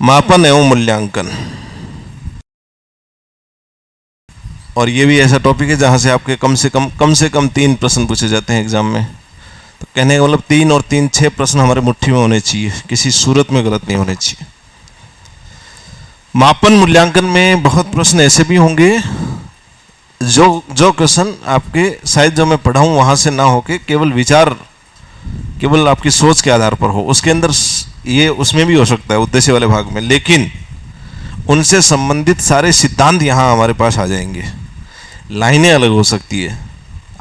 मापन एवं मूल्यांकन। और ये भी ऐसा टॉपिक है जहां से आपके कम से कम 3 प्रश्न पूछे जाते हैं एग्जाम में। तो कहने का मतलब 3 और 3 6 प्रश्न हमारे मुट्ठी में होने चाहिए, किसी सूरत में गलत नहीं होने चाहिए। मापन मूल्यांकन में बहुत प्रश्न ऐसे भी होंगे जो क्वेश्चन आपके शायद जो मैं पढ़ाऊं वहां से ना होके केवल विचार, केवल आपकी सोच के आधार पर हो। उसके अंदर ये उसमें भी हो सकता है उद्देश्य वाले भाग में, लेकिन उनसे संबंधित सारे सिद्धांत यहाँ हमारे पास आ जाएंगे। लाइनें अलग हो सकती है,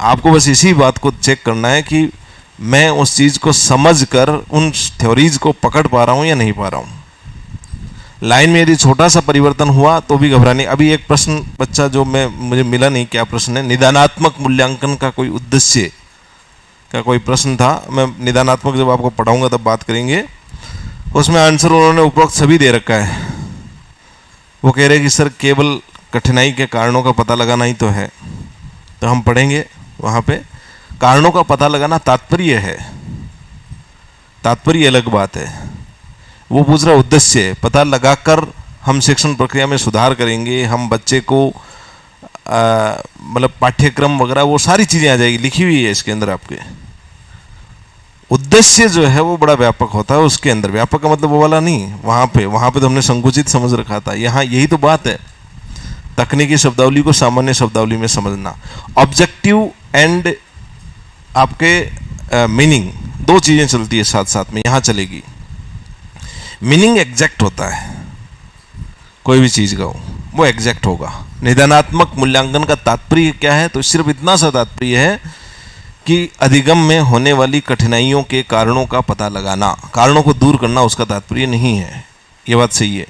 आपको बस इसी बात को चेक करना है कि मैं उस चीज़ को समझकर उन थ्योरीज को पकड़ पा रहा हूँ या नहीं पा रहा हूँ। लाइन में यदि छोटा सा परिवर्तन हुआ तो भी घबराने। अभी एक प्रश्न बच्चा जो मुझे मिला नहीं, क्या प्रश्न है, निदानात्मक मूल्यांकन का कोई उद्देश्य का कोई प्रश्न था। मैं निदानात्मक जब आपको पढ़ाऊंगा तब बात करेंगे। उसमें आंसर उन्होंने उपरोक्त सभी दे रखा है। वो कह रहे कि सर केवल कठिनाई के कारणों का पता लगाना ही तो है। तो हम पढ़ेंगे वहाँ पे कारणों का पता लगाना तात्पर्य है, तात्पर्य अलग बात है। वो पूछ रहा उद्देश्य पता लगाकर हम शिक्षण प्रक्रिया में सुधार करेंगे, हम बच्चे को मतलब पाठ्यक्रम वगैरह वो सारी चीज़ें आ जाएगी, लिखी हुई है इसके अंदर। आपके उद्देश्य जो है वो बड़ा व्यापक होता है। उसके अंदर व्यापक का मतलब वो वाला नहीं, वहाँ पे तो हमने संकुचित समझ रखा था। यहाँ यही तो बात है, तकनीकी शब्दावली को सामान्य शब्दावली में समझना। ऑब्जेक्टिव एंड आपके मीनिंग, दो चीज़ें चलती है साथ साथ में, यहाँ चलेगी। मीनिंग एग्जैक्ट होता है, कोई भी चीज़ का हो वो एग्जैक्ट होगा। निदानात्मक मूल्यांकन का तात्पर्य क्या है, तो सिर्फ इतना सा तात्पर्य है कि अधिगम में होने वाली कठिनाइयों के कारणों का पता लगाना, कारणों को दूर करना उसका तात्पर्य नहीं है। ये बात सही है।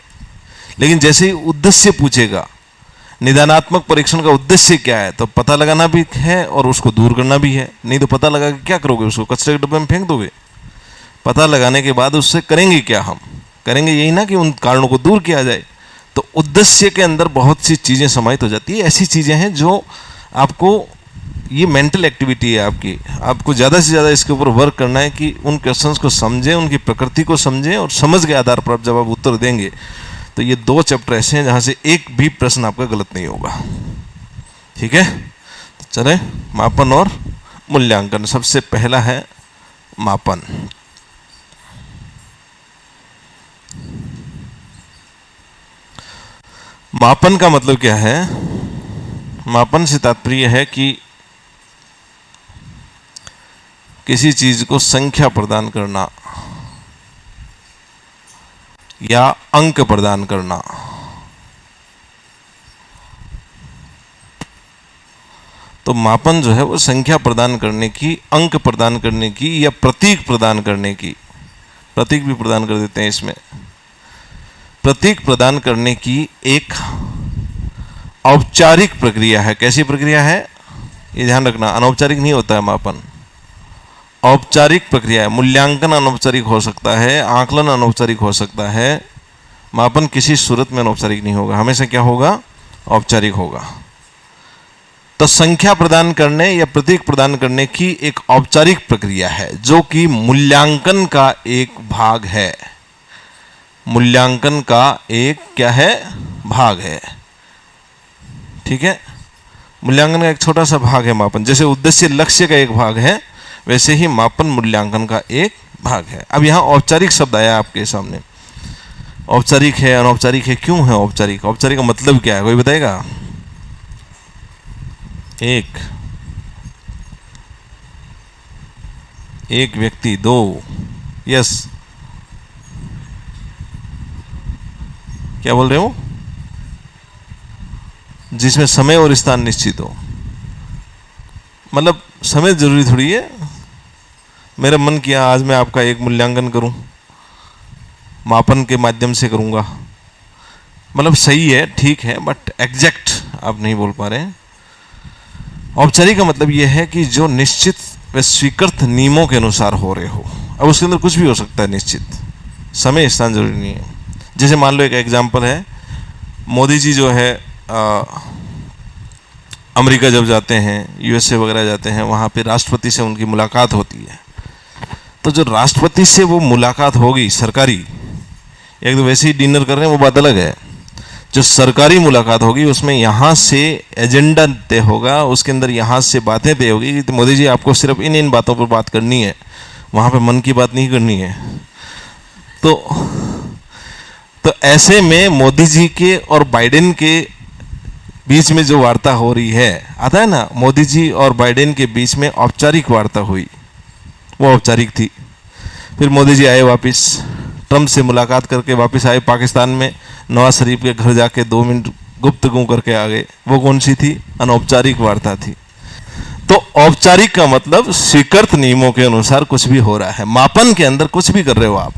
लेकिन जैसे ही उद्देश्य पूछेगा, निदानात्मक परीक्षण का उद्देश्य क्या है, तो पता लगाना भी है और उसको दूर करना भी है। नहीं तो पता लगा के क्या करोगे, उसको कचरे के डब्बे में फेंक दोगे। पता लगाने के बाद उससे करेंगे क्या, हम करेंगे यही ना कि उन कारणों को दूर किया जाए। तो उद्देश्य के अंदर बहुत सी चीज़ें समाहित हो जाती है। ऐसी चीज़ें हैं जो आपको, ये मेंटल एक्टिविटी है आपकी, आपको ज़्यादा से ज़्यादा इसके ऊपर वर्क करना है कि उन क्वेश्चंस को समझें, उनकी प्रकृति को समझें, और समझ के आधार पर जब आप उत्तर देंगे तो ये 2 चैप्टर ऐसे हैं जहाँ से एक भी प्रश्न आपका गलत नहीं होगा। ठीक है, तो चलें मापन और मूल्यांकन। सबसे पहला है मापन। मापन का मतलब क्या है? मापन से तात्पर्य है कि किसी चीज को संख्या प्रदान करना या अंक प्रदान करना। तो मापन जो है वो संख्या प्रदान करने की, अंक प्रदान करने की, या प्रतीक प्रदान करने की, प्रतीक भी प्रदान कर देते हैं इसमें, प्रतीक प्रदान करने की एक औपचारिक प्रक्रिया है। कैसी प्रक्रिया है ये ध्यान रखना, अनौपचारिक नहीं होता है मापन, औपचारिक प्रक्रिया है। मूल्यांकन अनौपचारिक हो सकता है, आकलन अनौपचारिक हो सकता है, मापन किसी सूरत में अनौपचारिक नहीं होगा, हमेशा क्या होगा, औपचारिक होगा। तो संख्या प्रदान करने या प्रतीक प्रदान करने की एक औपचारिक प्रक्रिया है जो कि मूल्यांकन का एक भाग है। मूल्यांकन का एक क्या है, भाग है। ठीक है, मूल्यांकन का एक छोटा सा भाग है मापन। जैसे उद्देश्य लक्ष्य का एक भाग है, वैसे ही मापन मूल्यांकन का एक भाग है। अब यहाँ औपचारिक शब्द आया आपके सामने। औपचारिक है, अनौपचारिक है, क्यों है औपचारिक? औपचारिक का मतलब क्या है, कोई बताएगा? एक व्यक्ति, 2, यस, क्या बोल रहे हो? जिसमें समय और स्थान निश्चित हो। मतलब समय जरूरी थोड़ी है। मेरा मन किया आज मैं आपका एक मूल्यांकन करूं, मापन के माध्यम से करूंगा, मतलब सही है, ठीक है, बट एग्जैक्ट आप नहीं बोल पा रहे हैं। औपचारिक का मतलब यह है कि जो निश्चित व स्वीकृत नियमों के अनुसार हो रहे हो। अब उसके अंदर कुछ भी हो सकता है, निश्चित समय स्थान जरूरी नहीं है। जैसे मान लो एक एग्जाम्पल है, मोदी जी जो है अमेरिका जब जाते हैं, यूएसए वगैरह जाते हैं, वहाँ पे राष्ट्रपति से उनकी मुलाकात होती है। तो जो राष्ट्रपति से वो मुलाकात होगी सरकारी, एक तो वैसे ही डिनर कर रहे हैं, वो बात अलग है। जो सरकारी मुलाकात होगी उसमें यहाँ से एजेंडा तय होगा, उसके अंदर यहाँ से बातें तय होगी कि मोदी जी आपको सिर्फ इन इन बातों पर बात करनी है, वहाँ पे मन की बात नहीं करनी है। तो ऐसे में मोदी जी के और बाइडेन के बीच में जो वार्ता हो रही है, आता है ना, मोदी जी और बाइडेन के बीच में औपचारिक वार्ता हुई, वो औपचारिक थी। फिर मोदी जी आए वापस, ट्रंप से मुलाकात करके वापस आए पाकिस्तान में, नवाज शरीफ के घर जाके 2 मिनट गुफ्तगू करके आ गए। वो कौन सी थी? अनौपचारिक वार्ता थी। तो औपचारिक का मतलब स्वीकृत नियमों के अनुसार कुछ भी हो रहा है। मापन के अंदर कुछ भी कर रहे हो आप,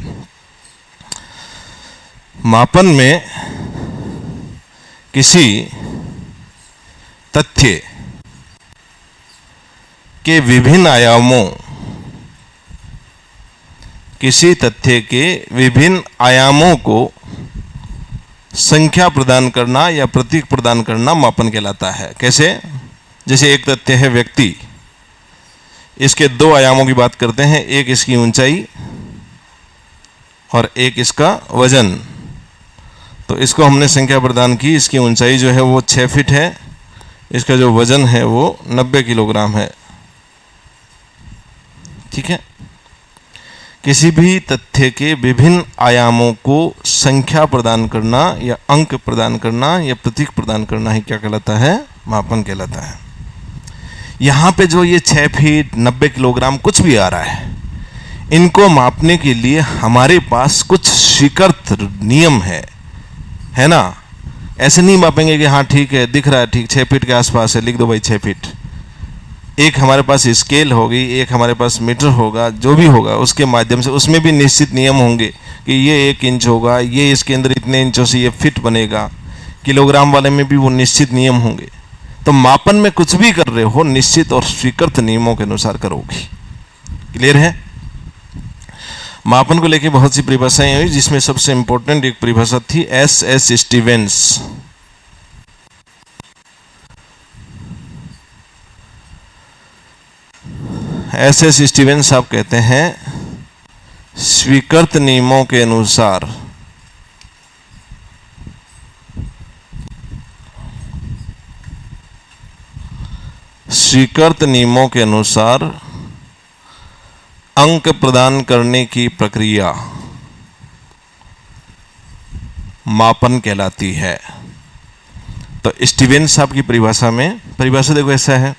मापन में किसी तथ्य के विभिन्न आयामों, किसी तथ्य के विभिन्न आयामों को संख्या प्रदान करना या प्रतीक प्रदान करना मापन कहलाता है। कैसे? जैसे एक तथ्य है व्यक्ति, इसके 2 आयामों की बात करते हैं, एक इसकी ऊंचाई और एक इसका वजन। तो इसको हमने संख्या प्रदान की, इसकी ऊंचाई जो है वो 6 फीट है, इसका जो वजन है वो 90 किलोग्राम है। ठीक है। किसी भी तथ्य के विभिन्न आयामों को संख्या प्रदान करना या अंक प्रदान करना या प्रतीक प्रदान करना ही क्या कहलाता है? मापन कहलाता है। यहाँ पे जो ये 6 फीट 90 किलोग्राम कुछ भी आ रहा है, इनको मापने के लिए हमारे पास कुछ स्वीकृत नियम है ना। ऐसे नहीं मापेंगे कि हाँ ठीक है, दिख रहा है, ठीक 6 फीट के आसपास है, लिख दो भाई 6 फीट। एक हमारे पास स्केल होगी, एक हमारे पास मीटर होगा, जो भी होगा उसके माध्यम से, उसमें भी निश्चित नियम होंगे कि ये 1 इंच होगा, ये इसके अंदर इतने इंचों से ये फिट बनेगा। किलोग्राम वाले में भी वो निश्चित नियम होंगे। तो मापन में कुछ भी कर रहे हो निश्चित और स्वीकृत नियमों के अनुसार करोगे। क्लियर है? मापन को लेके बहुत सी परिभाषाएं हुई, जिसमें सबसे इंपॉर्टेंट एक परिभाषा थी एस स्टीवेंस। एस स्टीवेंस साहब कहते हैं स्वीकृत नियमों के अनुसार अंक प्रदान करने की प्रक्रिया मापन कहलाती है। तो स्टीवेंस साहब की परिभाषा में, परिभाषा देखो ऐसा है,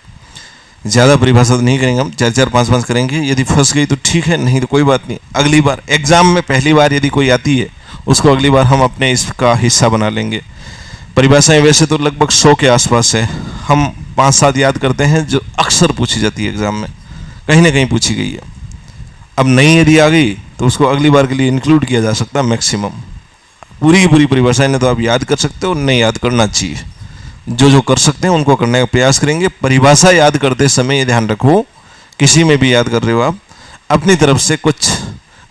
ज़्यादा परिभाषा तो नहीं करेंगे हम, 4-4 5-5 करेंगे। यदि फंस गई तो ठीक है, नहीं तो कोई बात नहीं, अगली बार एग्जाम में पहली बार यदि कोई आती है उसको अगली बार हम अपने इसका हिस्सा बना लेंगे। परिभाषाएं वैसे तो लगभग 100 के आसपास है, हम 5-7 याद करते हैं जो अक्सर पूछी जाती है एग्जाम में, कहीं ना कहीं पूछी गई है। अब नई यदि आ गई तो उसको अगली बार के लिए इंक्लूड किया जा सकता है मैक्सिमम। पूरी की पूरी परिभाषाएं तो आप याद कर सकते हो, नहीं याद करना चाहिए। जो कर सकते हैं उनको करने का प्रयास करेंगे। परिभाषा याद करते समय ये ध्यान रखो, किसी में भी याद कर रहे हो आप, अपनी तरफ से कुछ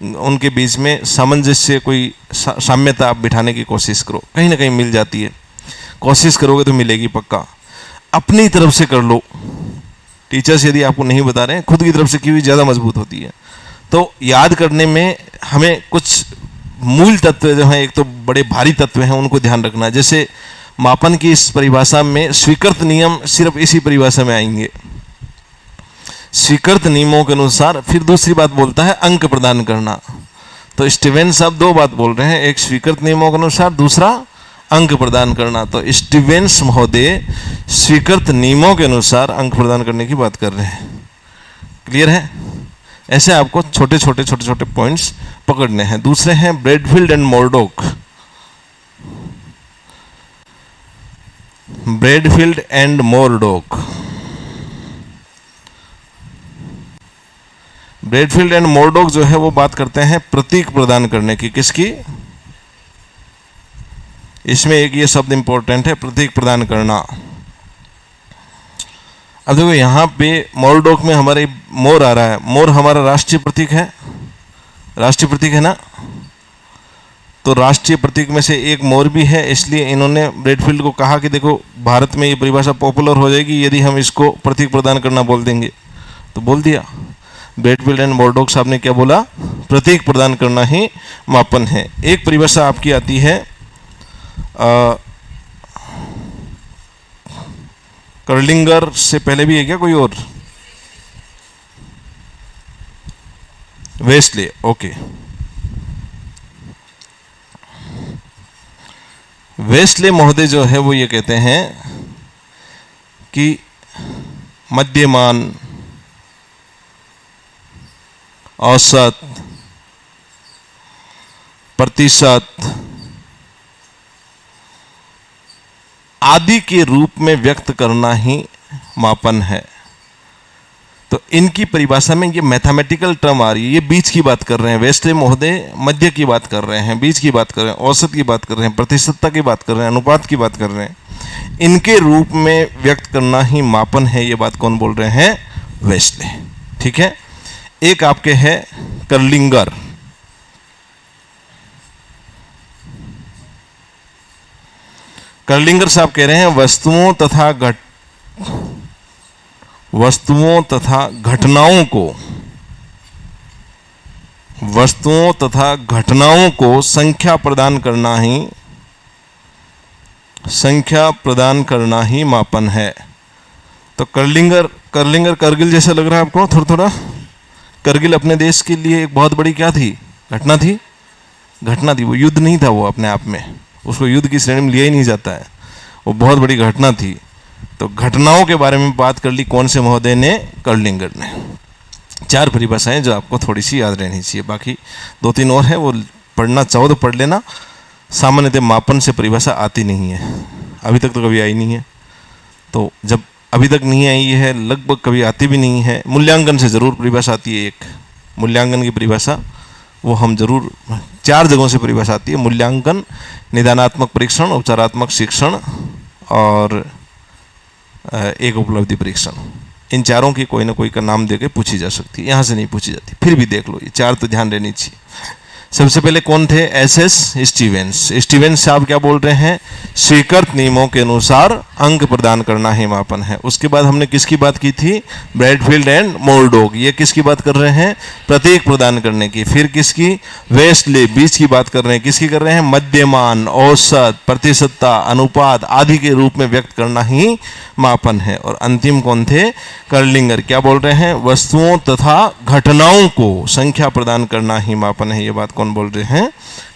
उनके बीच में सामंजस्य, कोई साम्यता आप बिठाने की कोशिश करो, कहीं ना कहीं मिल जाती है। कोशिश करोगे तो मिलेगी पक्का। अपनी तरफ से कर लो। टीचर्स यदि आपको नहीं बता रहे हैं, खुद की तरफ से की हुई ज़्यादा मजबूत होती है। तो याद करने में हमें कुछ मूल तत्व जो हैं, एक तो बड़े भारी तत्व हैं, उनको ध्यान रखना। जैसे मापन की इस परिभाषा में स्वीकृत नियम सिर्फ इसी परिभाषा में आएंगे। स्वीकृत नियमों के अनुसार फिर दूसरी बात बोलता है अंक प्रदान करना। तो स्टीवेंस साहब 2 बात बोल रहे हैं, एक स्वीकृत नियमों के अनुसार, दूसरा अंक प्रदान करना। तो स्टीवेंस महोदय स्वीकृत नियमों के अनुसार अंक प्रदान करने की बात कर रहे हैं। क्लियर है? ऐसे आपको छोटे छोटे पॉइंट्स पकड़ने हैं। दूसरे हैं Bradfield and Murdoch. Bradfield and Murdoch, Bradfield and Murdoch जो है वो बात करते हैं प्रतीक प्रदान करने की। किसकी? इसमें एक ये शब्द इंपॉर्टेंट है, प्रतीक प्रदान करना। अब देखो यहाँ पे मोरडॉक में हमारे मोर आ रहा है। मोर हमारा राष्ट्रीय प्रतीक है, राष्ट्रीय प्रतीक है ना। तो राष्ट्रीय प्रतीक में से एक मोर भी है, इसलिए इन्होंने ब्रैडफील्ड को कहा कि देखो भारत में ये परिभाषा पॉपुलर हो जाएगी यदि हम इसको प्रतीक प्रदान करना बोल देंगे। तो बोल दिया। ब्रैडफील्ड एंड मोरडॉक साहब ने क्या बोला, प्रतीक प्रदान करना ही मापन है। एक परिभाषा आपकी आती है कर्लिंगर से पहले भी है क्या कोई और? Wesley, okay. वेस्ले महोदय जो है वो ये कहते हैं कि मध्यमान, औसत, प्रतिशत आदि के रूप में व्यक्त करना ही मापन है। तो इनकी परिभाषा में ये मैथमेटिकल टर्म आ रही है, ये बीच की बात कर रहे हैं। वेस्ले महोदय मध्य की बात कर रहे हैं, बीच की बात कर रहे हैं, औसत की बात कर रहे हैं, प्रतिशतता की बात कर रहे हैं, अनुपात की बात कर रहे हैं। इनके रूप में व्यक्त करना ही मापन है, ये बात कौन बोल रहे हैं? वेस्ले। ठीक है। एक आपके है कर्लिंगर। कर्लिंगर साहब कह रहे हैं वस्तुओं तथा घटनाओं को संख्या प्रदान करना ही मापन है। तो करगिल जैसा लग रहा है आपको? थोड़ा थोड़ा। करगिल अपने देश के लिए एक बहुत बड़ी क्या थी? घटना थी। वो युद्ध नहीं था, वो अपने आप में उसको युद्ध की श्रेणी में लिया ही नहीं जाता है, वो बहुत बड़ी घटना थी। तो घटनाओं के बारे में बात कर ली कौन से महोदय ने? कर्लिंगर ने। 4 परिभाषाएं जो आपको थोड़ी सी याद रहनी चाहिए, बाकी 2-3 और है, वो पढ़ना चाहो तो पढ़ लेना। सामान्यतः मापन से परिभाषा आती नहीं है, अभी तक तो कभी आई नहीं है। तो जब अभी तक नहीं आई है, लगभग कभी आती भी नहीं है। मूल्यांकन से जरूर परिभाषा आती है। एक मूल्यांकन की परिभाषा वो हम जरूर 4 जगहों से परिभाषा आती है। मूल्यांकन, निदानात्मक परीक्षण, उपचारात्मक शिक्षण और एक उपलब्धि परीक्षण। इन चारों की कोई ना कोई का नाम देके पूछी जा सकती है, यहाँ से नहीं पूछी जाती। फिर भी देख लो, ये 4 तो ध्यान रहनी चाहिए। सबसे पहले कौन थे? एस स्टीवेंस साहब क्या बोल रहे हैं? स्वीकृत नियमों के अनुसार अंक प्रदान करना ही मापन है। उसके बाद हमने किसकी बात की थी? Bradfield and Murdoch. ये किसकी बात कर रहे हैं? प्रतीक प्रदान करने की। फिर किसकी? वेस्ले, बीच की बात कर रहे हैं। किसकी कर रहे हैं? मध्यमान, औसत, प्रतिशतता, अनुपात आदि के रूप में व्यक्त करना ही मापन है। और अंतिम कौन थे? कर्लिंगर। क्या बोल रहे हैं? वस्तुओं तथा घटनाओं को संख्या प्रदान करना ही मापन है। ये बात कौन बोल रहे हैं?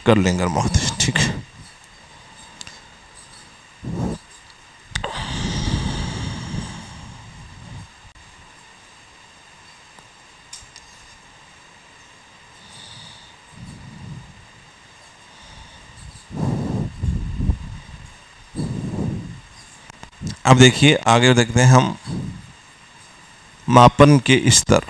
कर्लिंगर महोदय। ठीक है। अब देखिए आगे देखते हैं हम मापन के स्तर।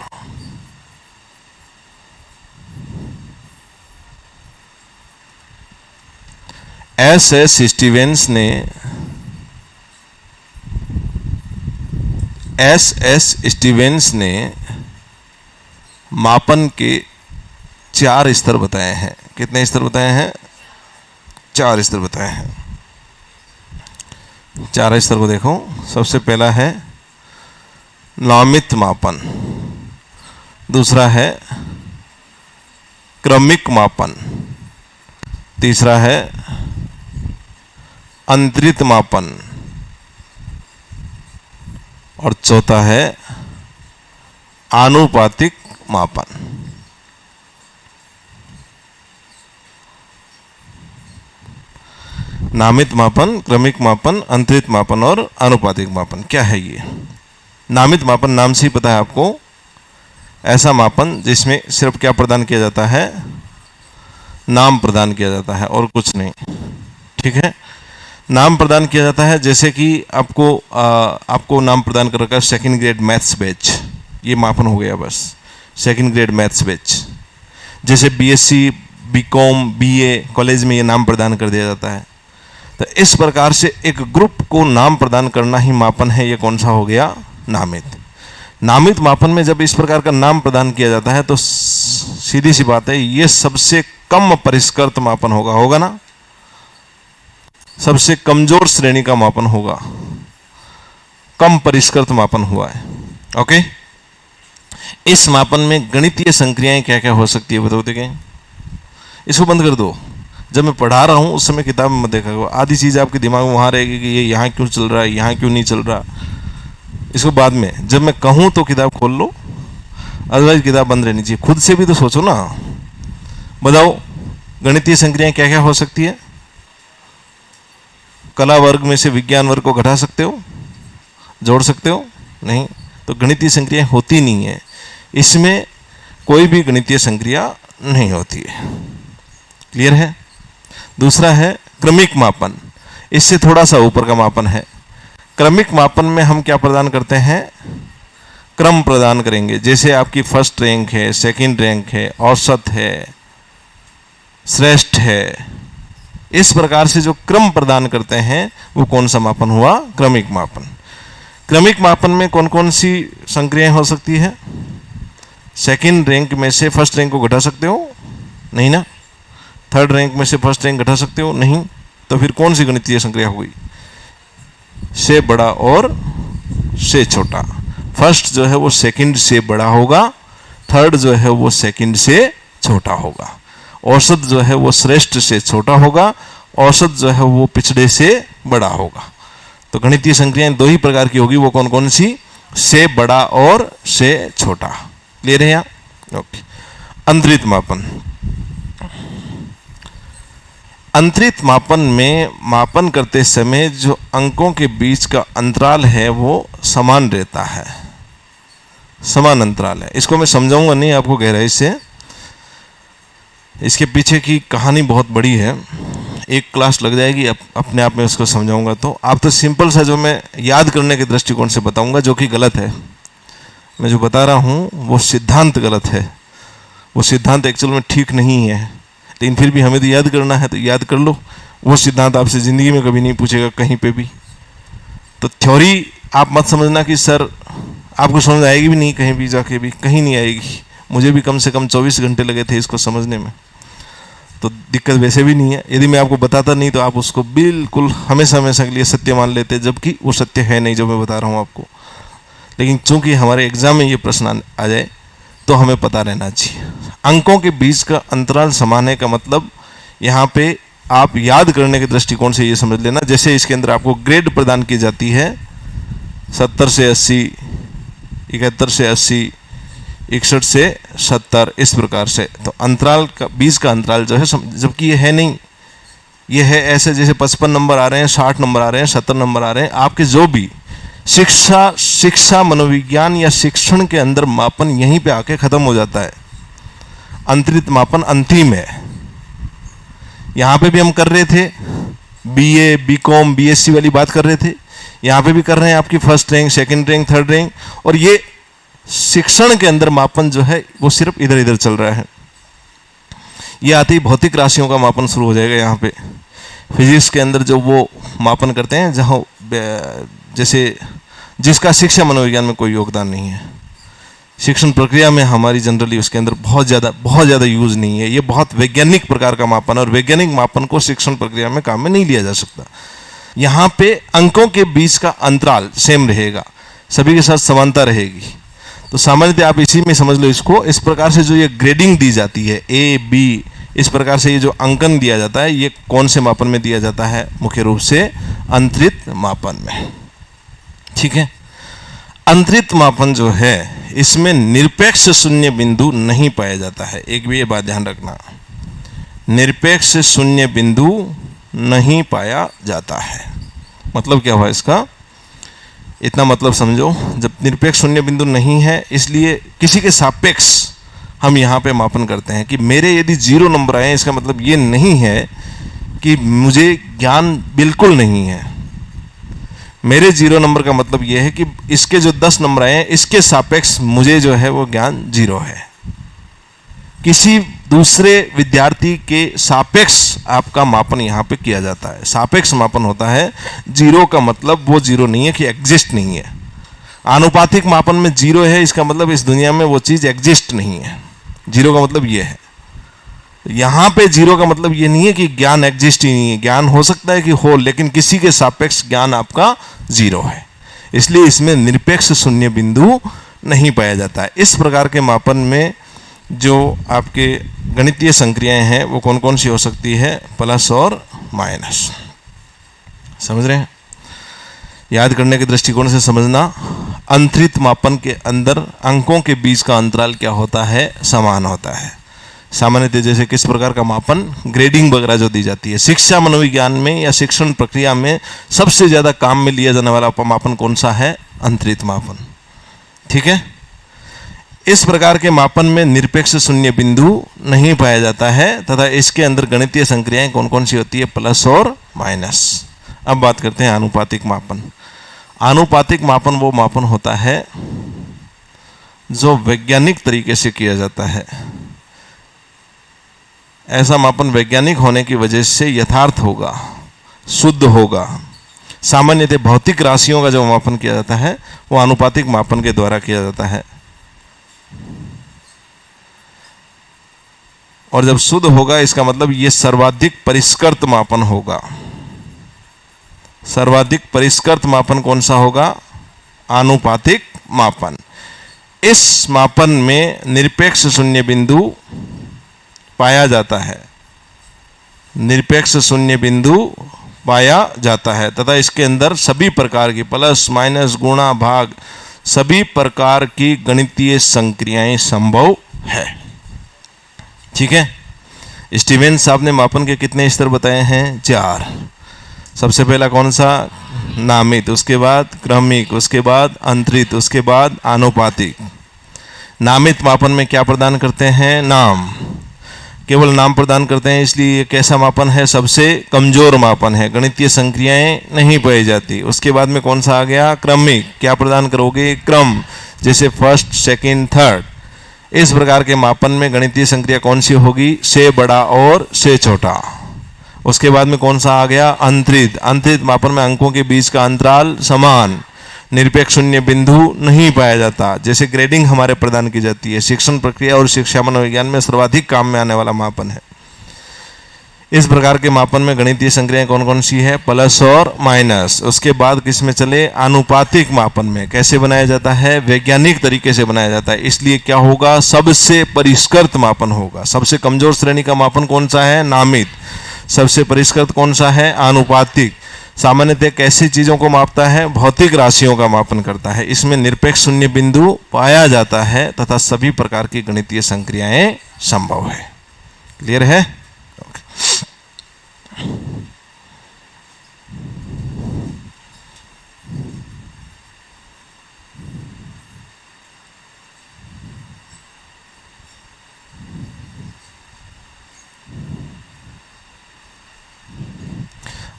एस स्टीवेंस ने मापन के 4 स्तर बताए हैं। कितने स्तर बताए हैं? 4 स्तर बताए हैं। 4 स्तर को देखो। सबसे पहला है नामित मापन, दूसरा है क्रमिक मापन, तीसरा है अंतरित मापन और चौथा है आनुपातिक मापन। नामित मापन, क्रमिक मापन, अंतरित मापन और आनुपातिक मापन। क्या है ये? नामित मापन नाम से ही पता है आपको, ऐसा मापन जिसमें सिर्फ क्या प्रदान किया जाता है? नाम प्रदान किया जाता है और कुछ नहीं। ठीक है। नाम प्रदान किया जाता है, जैसे कि आपको नाम प्रदान कर रखा है 2nd ग्रेड मैथ्स बैच, ये मापन हो गया बस। 2nd ग्रेड मैथ्स बैच, जैसे बीएससी, बीकॉम, बीए कॉलेज में ये नाम प्रदान कर दिया जाता है। तो इस प्रकार से एक ग्रुप को नाम प्रदान करना ही मापन है। ये कौन सा हो गया? नामित। नामित मापन में जब इस प्रकार का नाम प्रदान किया जाता है तो सीधी सी बात है, ये सबसे कम परिष्कृत मापन होगा ना, सबसे कमजोर श्रेणी का मापन होगा, कम परिष्कृत मापन हुआ है। ओके। इस मापन में गणितीय संक्रियाएं क्या क्या हो सकती है बताओ देखें। इसको बंद कर दो। जब मैं पढ़ा रहा हूँ उस समय किताब में मत देखा करो, आधी चीज़ आपके दिमाग में वहाँ रहेगी कि ये यहाँ क्यों चल रहा है, यहाँ क्यों नहीं चल रहा। इसको बाद में जब मैं कहूँ तो किताब खोल लो, अदरवाइज किताब बंद रहनी चाहिए। खुद से भी तो सोचो ना। बताओ गणितीय संक्रियाएं क्या क्या हो सकती है। कला वर्ग में से विज्ञान वर्ग को घटा सकते हो, जोड़ सकते हो? नहीं। तो गणितीय संक्रियाएं होती नहीं है, इसमें कोई भी गणितीय संक्रिया नहीं होती है। क्लियर है? दूसरा है क्रमिक मापन, इससे थोड़ा सा ऊपर का मापन है। क्रमिक मापन में हम क्या प्रदान करते हैं? क्रम प्रदान करेंगे। जैसे आपकी फर्स्ट रैंक है, सेकंड रैंक है, औसत है, श्रेष्ठ है, इस प्रकार से जो क्रम प्रदान करते हैं वो कौन सा मापन हुआ? क्रमिक मापन। क्रमिक मापन में कौन कौन सी संक्रियाएं हो सकती है? सेकंड रैंक में से फर्स्ट रैंक को घटा सकते हो? नहीं ना। थर्ड रैंक में से फर्स्ट रैंक घटा सकते हो? नहीं। तो फिर कौन सी गणितीय संक्रिया हो गई? से बड़ा और से छोटा। फर्स्ट जो है वो सेकंड से बड़ा होगा, थर्ड जो है वो सेकंड से छोटा होगा, औसत जो है वो श्रेष्ठ से छोटा होगा, औसत जो है वो पिछड़े से बड़ा होगा। तो गणितीय संक्रियाएं दो ही प्रकार की होगी, वो कौन कौन सी? से बड़ा और से छोटा। क्लियर है यहाँ? ओके। अंतरित मापन। अंतरित मापन में मापन करते समय जो अंकों के बीच का अंतराल है वो समान रहता है, समान अंतराल है। इसको मैं समझाऊंगा नहीं आपको गहराई से, इसके पीछे की कहानी बहुत बड़ी है, एक क्लास लग जाएगी अपने आप में उसको समझाऊंगा। तो आप तो सिंपल सा जो मैं याद करने के दृष्टिकोण से बताऊंगा, जो कि गलत है। मैं जो बता रहा हूँ वो सिद्धांत गलत है, वो सिद्धांत एक्चुअल में ठीक नहीं है, लेकिन फिर भी हमें तो याद करना है तो याद कर लो। वो सिद्धांत आपसे ज़िंदगी में कभी नहीं पूछेगा कहीं पे भी। तो थ्योरी आप मत समझना कि सर आपको समझ आएगी भी नहीं, कहीं भी जाके भी कहीं नहीं आएगी। मुझे भी कम से कम 24 घंटे लगे थे इसको समझने में, तो दिक्कत वैसे भी नहीं है। यदि मैं आपको बताता नहीं तो आप उसको बिल्कुल हमेशा हमेशा के लिए सत्य मान लेते, जबकि वो सत्य है नहीं जो मैं बता रहा हूँ आपको। लेकिन चूंकि हमारे एग्जाम में ये प्रश्न आ जाए तो हमें पता रहना चाहिए। अंकों के बीच का अंतराल समान है का मतलब यहाँ पे आप याद करने के दृष्टिकोण से ये समझ लेना, जैसे इसके अंदर आपको ग्रेड प्रदान की जाती है 70 से 80, 71 से 80, 61 से 70, इस प्रकार से। तो अंतराल का बीच का अंतराल जो है, जबकि ये है नहीं, ये है ऐसे जैसे 55 नंबर आ रहे हैं, 60 नंबर आ रहे हैं, 70 नंबर आ रहे हैं। आपके जो भी शिक्षा मनोविज्ञान या शिक्षण के अंदर मापन यहीं पे आके खत्म हो जाता है। अंतरित मापन अंतिम है। यहाँ पे भी हम कर रहे थे, बीए, बीकॉम, बीएससी वाली बात कर रहे थे, यहाँ पे भी कर रहे हैं आपकी first rank, second rank, third rank. और ये शिक्षण के अंदर मापन जो है वो सिर्फ इधर इधर चल रहा है। ये आते ही भौतिक राशियों का मापन शुरू हो जाएगा। यहाँ पे फिजिक्स के अंदर जो वो मापन करते हैं, जहाँ जैसे जिसका शिक्षा मनोविज्ञान में कोई योगदान नहीं है, शिक्षण प्रक्रिया में हमारी जनरली उसके अंदर बहुत ज़्यादा यूज नहीं है। ये बहुत वैज्ञानिक प्रकार का मापन है और वैज्ञानिक मापन को शिक्षण प्रक्रिया में काम में नहीं लिया जा सकता। यहाँ पे अंकों के बीच का अंतराल सेम रहेगा, सभी के साथ समानता रहेगी। तो सामान्यतः आप इसी में समझ लो इसको। इस प्रकार से जो ये ग्रेडिंग दी जाती है, ए, बी, इस प्रकार से ये जो अंकन दिया जाता है, ये कौन से मापन में दिया जाता है? मुख्य रूप से अंतरित मापन में। ठीक है। अंतरित मापन जो है इसमें निरपेक्ष शून्य बिंदु नहीं पाया जाता है। एक भी ये बात ध्यान रखना, निरपेक्ष शून्य बिंदु नहीं पाया जाता है। मतलब क्या हुआ इसका? इतना मतलब समझो, जब निरपेक्ष शून्य बिंदु नहीं है, इसलिए किसी के सापेक्ष हम यहाँ पे मापन करते हैं कि मेरे यदि 0 नंबर आए, इसका मतलब ये नहीं है कि मुझे ज्ञान बिल्कुल नहीं है। मेरे 0 नंबर का मतलब ये है कि इसके जो 10 नंबर आए हैं, इसके सापेक्ष मुझे जो है वो ज्ञान 0 है। किसी दूसरे विद्यार्थी के सापेक्ष आपका मापन यहाँ पे किया जाता है। सापेक्ष मापन होता है। 0 का मतलब वो 0 नहीं है कि एग्जिस्ट नहीं है। आनुपातिक मापन में 0 है, इसका मतलब इस दुनिया में वो चीज़ एग्जिस्ट नहीं है। 0 का मतलब ये है। यहाँ पे 0 का मतलब ये नहीं है कि ज्ञान एग्जिस्ट ही नहीं है। ज्ञान हो सकता है कि हो, लेकिन किसी के सापेक्ष ज्ञान आपका 0 है। इसलिए इसमें निरपेक्ष शून्य बिंदु नहीं पाया जाता है। इस प्रकार के मापन में जो आपके गणितीय संक्रियाएं हैं वो कौन कौन सी हो सकती है? प्लस और माइनस। समझ रहे हैं? याद करने के दृष्टिकोण से समझना, अंतरित मापन के अंदर अंकों के बीच का अंतराल क्या होता है? समान होता है। सामान्यतः जैसे किस प्रकार का मापन, ग्रेडिंग वगैरह जो दी जाती है, शिक्षा मनोविज्ञान में या शिक्षण प्रक्रिया में सबसे ज़्यादा काम में लिया जाने वाला मापन कौन सा है? अंतरित मापन। ठीक है। इस प्रकार के मापन में निरपेक्ष शून्य बिंदु नहीं पाया जाता है तथा इसके अंदर गणितीय संक्रियाएं कौन कौन सी होती है? प्लस और माइनस। अब बात करते हैं आनुपातिक मापन। आनुपातिक मापन वो मापन होता है जो वैज्ञानिक तरीके से किया जाता है। ऐसा मापन वैज्ञानिक होने की वजह से यथार्थ होगा, शुद्ध होगा। सामान्यतः भौतिक राशियों का जो मापन किया जाता है वो आनुपातिक मापन के द्वारा किया जाता है। और जब शुद्ध होगा इसका मतलब ये सर्वाधिक परिष्कृत मापन होगा। सर्वाधिक परिष्कृत मापन कौन सा होगा? आनुपातिक मापन। इस मापन में निरपेक्ष शून्य बिंदु पाया जाता है। निरपेक्ष शून्य बिंदु पाया जाता है तथा इसके अंदर सभी प्रकार की प्लस माइनस गुणा भाग सभी प्रकार की गणितीय संक्रियाएं संभव है। ठीक है। स्टीवेन साहब ने मापन के कितने स्तर बताए हैं? 4। सबसे पहला कौन सा? नामित, उसके बाद क्रमिक, उसके बाद अंतरित, उसके बाद आनुपातिक। नामित मापन में क्या प्रदान करते हैं? नाम, केवल नाम प्रदान करते हैं, इसलिए ये कैसा मापन है? सबसे कमजोर मापन है, गणितीय संक्रियाएं नहीं पाई जाती। उसके बाद में कौन सा आ गया? क्रमिक, क्या प्रदान करोगे? क्रम, जैसे फर्स्ट, सेकंड, थर्ड। इस प्रकार के मापन में गणितीय संक्रिया कौन सी होगी? से बड़ा और से छोटा। उसके बाद में कौन सा आ गया? अंतरित। अंतरित मापन में अंकों के बीच का अंतराल समान, निरपेक्ष शून्य बिंदु नहीं पाया जाता। जैसे ग्रेडिंग हमारे प्रदान की जाती है, शिक्षण प्रक्रिया और शिक्षा मनोविज्ञान में सर्वाधिक काम में आने वाला मापन है। इस प्रकार के मापन में गणितीय संक्रियाएं कौन कौन सी है? प्लस और माइनस। उसके बाद किस में चले? आनुपातिक मापन में। कैसे बनाया जाता है? वैज्ञानिक तरीके से बनाया जाता है, इसलिए क्या होगा? सबसे परिष्कृत मापन होगा। सबसे कमजोर श्रेणी का मापन कौन सा है? नामित। सबसे परिष्कृत कौन सा है? आनुपातिक। सामान्यतः कैसी चीजों को मापता है? भौतिक राशियों का मापन करता है। इसमें निरपेक्ष शून्य बिंदु पाया जाता है तथा सभी प्रकार की गणितीय संक्रियाएं संभव है। क्लियर है?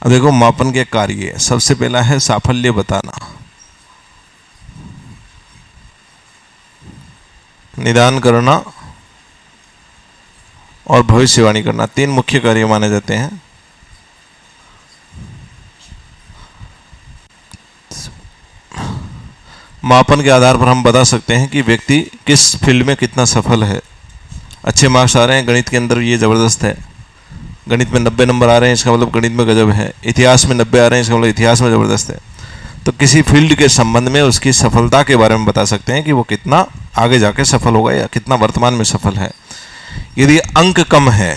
अब देखो मापन के कार्य, सबसे पहला है साफल्य बताना, निदान करना और भविष्यवाणी करना। 3 मुख्य कार्य माने जाते हैं। मापन के आधार पर हम बता सकते हैं कि व्यक्ति किस फील्ड में कितना सफल है। अच्छे मार्क्स आ रहे हैं गणित के अंदर, ये जबरदस्त है। गणित में 90 नंबर आ रहे हैं, इसका मतलब गणित में गजब है। इतिहास में 90 आ रहे हैं, इसका मतलब इतिहास में ज़बरदस्त है। तो किसी फील्ड के संबंध में उसकी सफलता के बारे में बता सकते हैं कि वो कितना आगे जाके सफल होगा या कितना वर्तमान में सफल है। यदि अंक कम है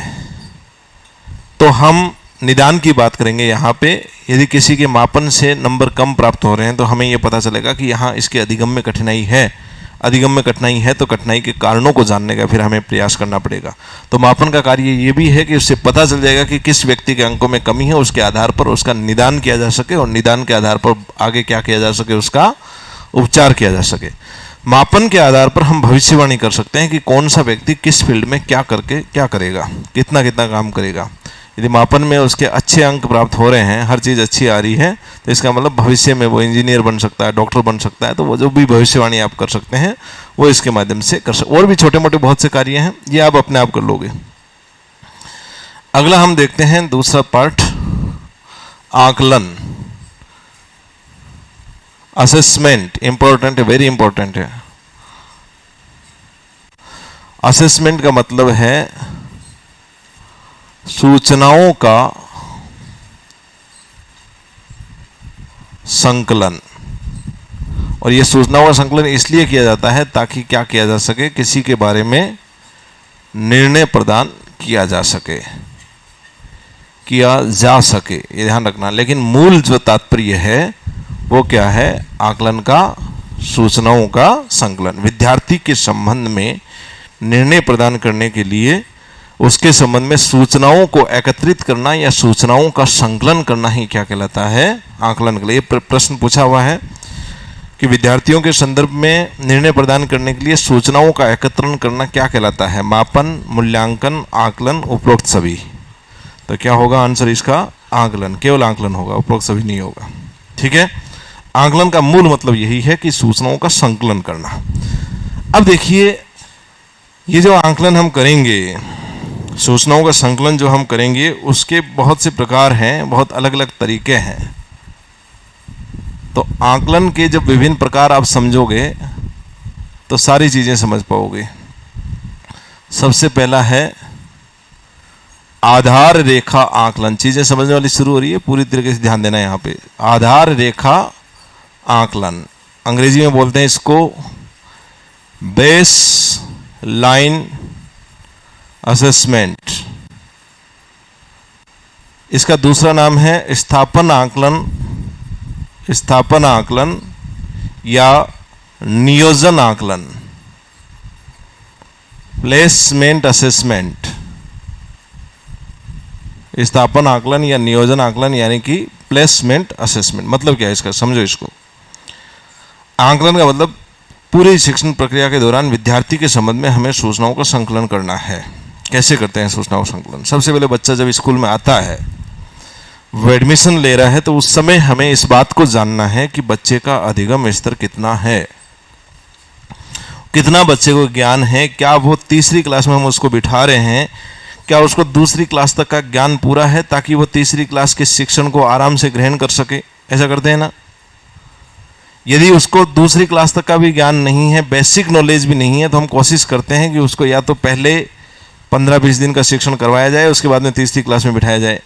तो हम निदान की बात करेंगे यहाँ पे। यदि किसी के मापन से नंबर कम प्राप्त हो रहे हैं तो हमें ये पता चलेगा कि यहाँ इसके अधिगम में कठिनाई है। अधिगम में कठिनाई है तो कठिनाई के कारणों को जानने का फिर हमें प्रयास करना पड़ेगा। तो मापन का कार्य ये भी है कि उससे पता चल जाएगा कि किस व्यक्ति के अंकों में कमी है, उसके आधार पर उसका निदान किया जा सके और निदान के आधार पर आगे क्या किया जा सके, उसका उपचार किया जा सके। मापन के आधार पर हम भविष्यवाणी कर सकते हैं कि कौन सा व्यक्ति किस फील्ड में क्या करके क्या करेगा, कितना कितना काम करेगा। यदि मापन में उसके अच्छे अंक प्राप्त हो रहे हैं, हर चीज़ अच्छी आ रही है, तो इसका मतलब भविष्य में वो इंजीनियर बन सकता है, डॉक्टर बन सकता है। तो वो जो भी भविष्यवाणी आप कर सकते हैं वो इसके माध्यम से कर सकते। और भी छोटे मोटे बहुत से कार्य हैं, ये आप अपने आप कर लोगे। अगला हम देखते हैं दूसरा पार्ट, आकलन, असेसमेंट। इंपॉर्टेंट है, वेरी इंपॉर्टेंट है। असेसमेंट का मतलब है सूचनाओं का संकलन और ये सूचनाओं का संकलन इसलिए किया जाता है ताकि क्या किया जा सके, किसी के बारे में निर्णय प्रदान किया जा सके, ये ध्यान रखना। लेकिन मूल जो तात्पर्य है वो क्या है, आकलन का सूचनाओं का संकलन। विद्यार्थी के संबंध में निर्णय प्रदान करने के लिए उसके संबंध में सूचनाओं को एकत्रित करना या सूचनाओं का संकलन करना ही क्या कहलाता है, आकलन के लिए। प्रश्न पूछा हुआ है कि विद्यार्थियों के संदर्भ में निर्णय प्रदान करने के लिए सूचनाओं का एकत्रण करना क्या कहलाता है, मापन, मूल्यांकन, आकलन, उपरोक्त सभी। तो क्या होगा आंसर इसका, आकलन, केवल आकलन होगा, उपरोक्त सभी नहीं होगा। ठीक है, आकलन का मूल मतलब यही है कि सूचनाओं का संकलन करना। अब देखिए, ये जो आकलन हम करेंगे, सूचनाओं का संकलन जो हम करेंगे, उसके बहुत से प्रकार हैं, बहुत अलग अलग तरीके हैं। तो आकलन के जब विभिन्न प्रकार आप समझोगे तो सारी चीजें समझ पाओगे। सबसे पहला है आधार रेखा आकलन। चीजें समझने वाली शुरू हो रही है, पूरी तरीके से ध्यान देना है यहाँ पे। आधार रेखा आकलन, अंग्रेजी में बोलते हैं इसको बेस लाइन असेसमेंट। इसका दूसरा नाम है स्थापन आकलन, स्थापन आकलन या नियोजन आकलन, प्लेसमेंट असेसमेंट। स्थापन आकलन या नियोजन आकलन यानी कि प्लेसमेंट असेसमेंट। मतलब क्या है इसका, समझो इसको। आकलन का मतलब पूरी शिक्षण प्रक्रिया के दौरान विद्यार्थी के संबंध में हमें सूचनाओं का संकलन करना है। कैसे करते हैं सूचनाओं का संकलन? सबसे पहले बच्चा जब स्कूल में आता है, वो एडमिशन ले रहा है, तो उस समय हमें इस बात को जानना है कि बच्चे का अधिगम स्तर कितना है, कितना बच्चे को ज्ञान है। क्या वो तीसरी क्लास में हम उसको बिठा रहे हैं, क्या उसको दूसरी क्लास तक का ज्ञान पूरा है ताकि वो तीसरी क्लास के शिक्षण को आराम से ग्रहण कर सके? ऐसा करते हैं ना। यदि उसको दूसरी क्लास तक का भी ज्ञान नहीं है, बेसिक नॉलेज भी नहीं है, तो हम कोशिश करते हैं कि उसको या तो पहले 15-20 दिन का शिक्षण करवाया जाए, उसके बाद में तीसरी क्लास में बिठाया जाए,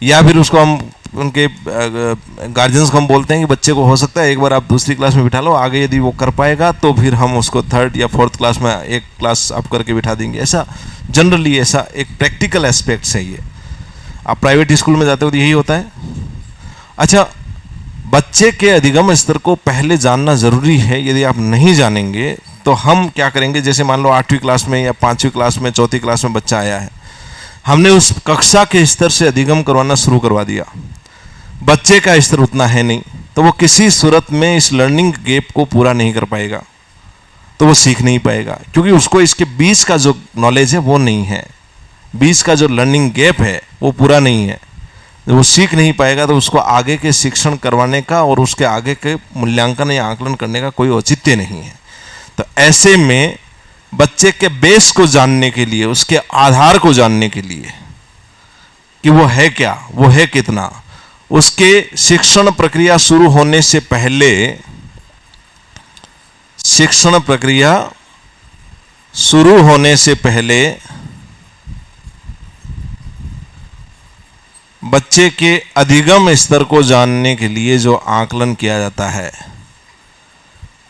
या फिर उसको हम उनके गार्जियंस को हम बोलते हैं कि बच्चे को हो सकता है एक बार आप दूसरी क्लास में बिठा लो, आगे यदि वो कर पाएगा तो फिर हम उसको 3rd या 4th क्लास में एक क्लास अप करके बिठा देंगे। ऐसा जनरली ऐसा एक प्रैक्टिकल एस्पेक्ट है ये। आप प्राइवेट स्कूल में जाते हो तो यही होता है। अच्छा, बच्चे के अधिगम स्तर को पहले जानना जरूरी है। यदि आप नहीं जानेंगे तो हम क्या करेंगे, जैसे मान लो 8वीं क्लास में या 5वीं क्लास में, 4थी क्लास में बच्चा आया है, हमने उस कक्षा के स्तर से अधिगम करवाना शुरू करवा दिया, बच्चे का स्तर उतना है नहीं, तो वो किसी सूरत में इस लर्निंग गैप को पूरा नहीं कर पाएगा, तो वो सीख नहीं पाएगा, क्योंकि उसको इसके बीच का जो नॉलेज है वो नहीं है, बीच का जो लर्निंग गैप है वो पूरा नहीं है। वो सीख नहीं पाएगा तो उसको आगे के शिक्षण करवाने का और उसके आगे के मूल्यांकन या आकलन करने का कोई औचित्य नहीं है। तो ऐसे में बच्चे के बेस को जानने के लिए, उसके आधार को जानने के लिए कि वो है क्या, वो है कितना, उसके शिक्षण प्रक्रिया शुरू होने से पहले, शिक्षण प्रक्रिया शुरू होने से पहले बच्चे के अधिगम स्तर को जानने के लिए जो आकलन किया जाता है,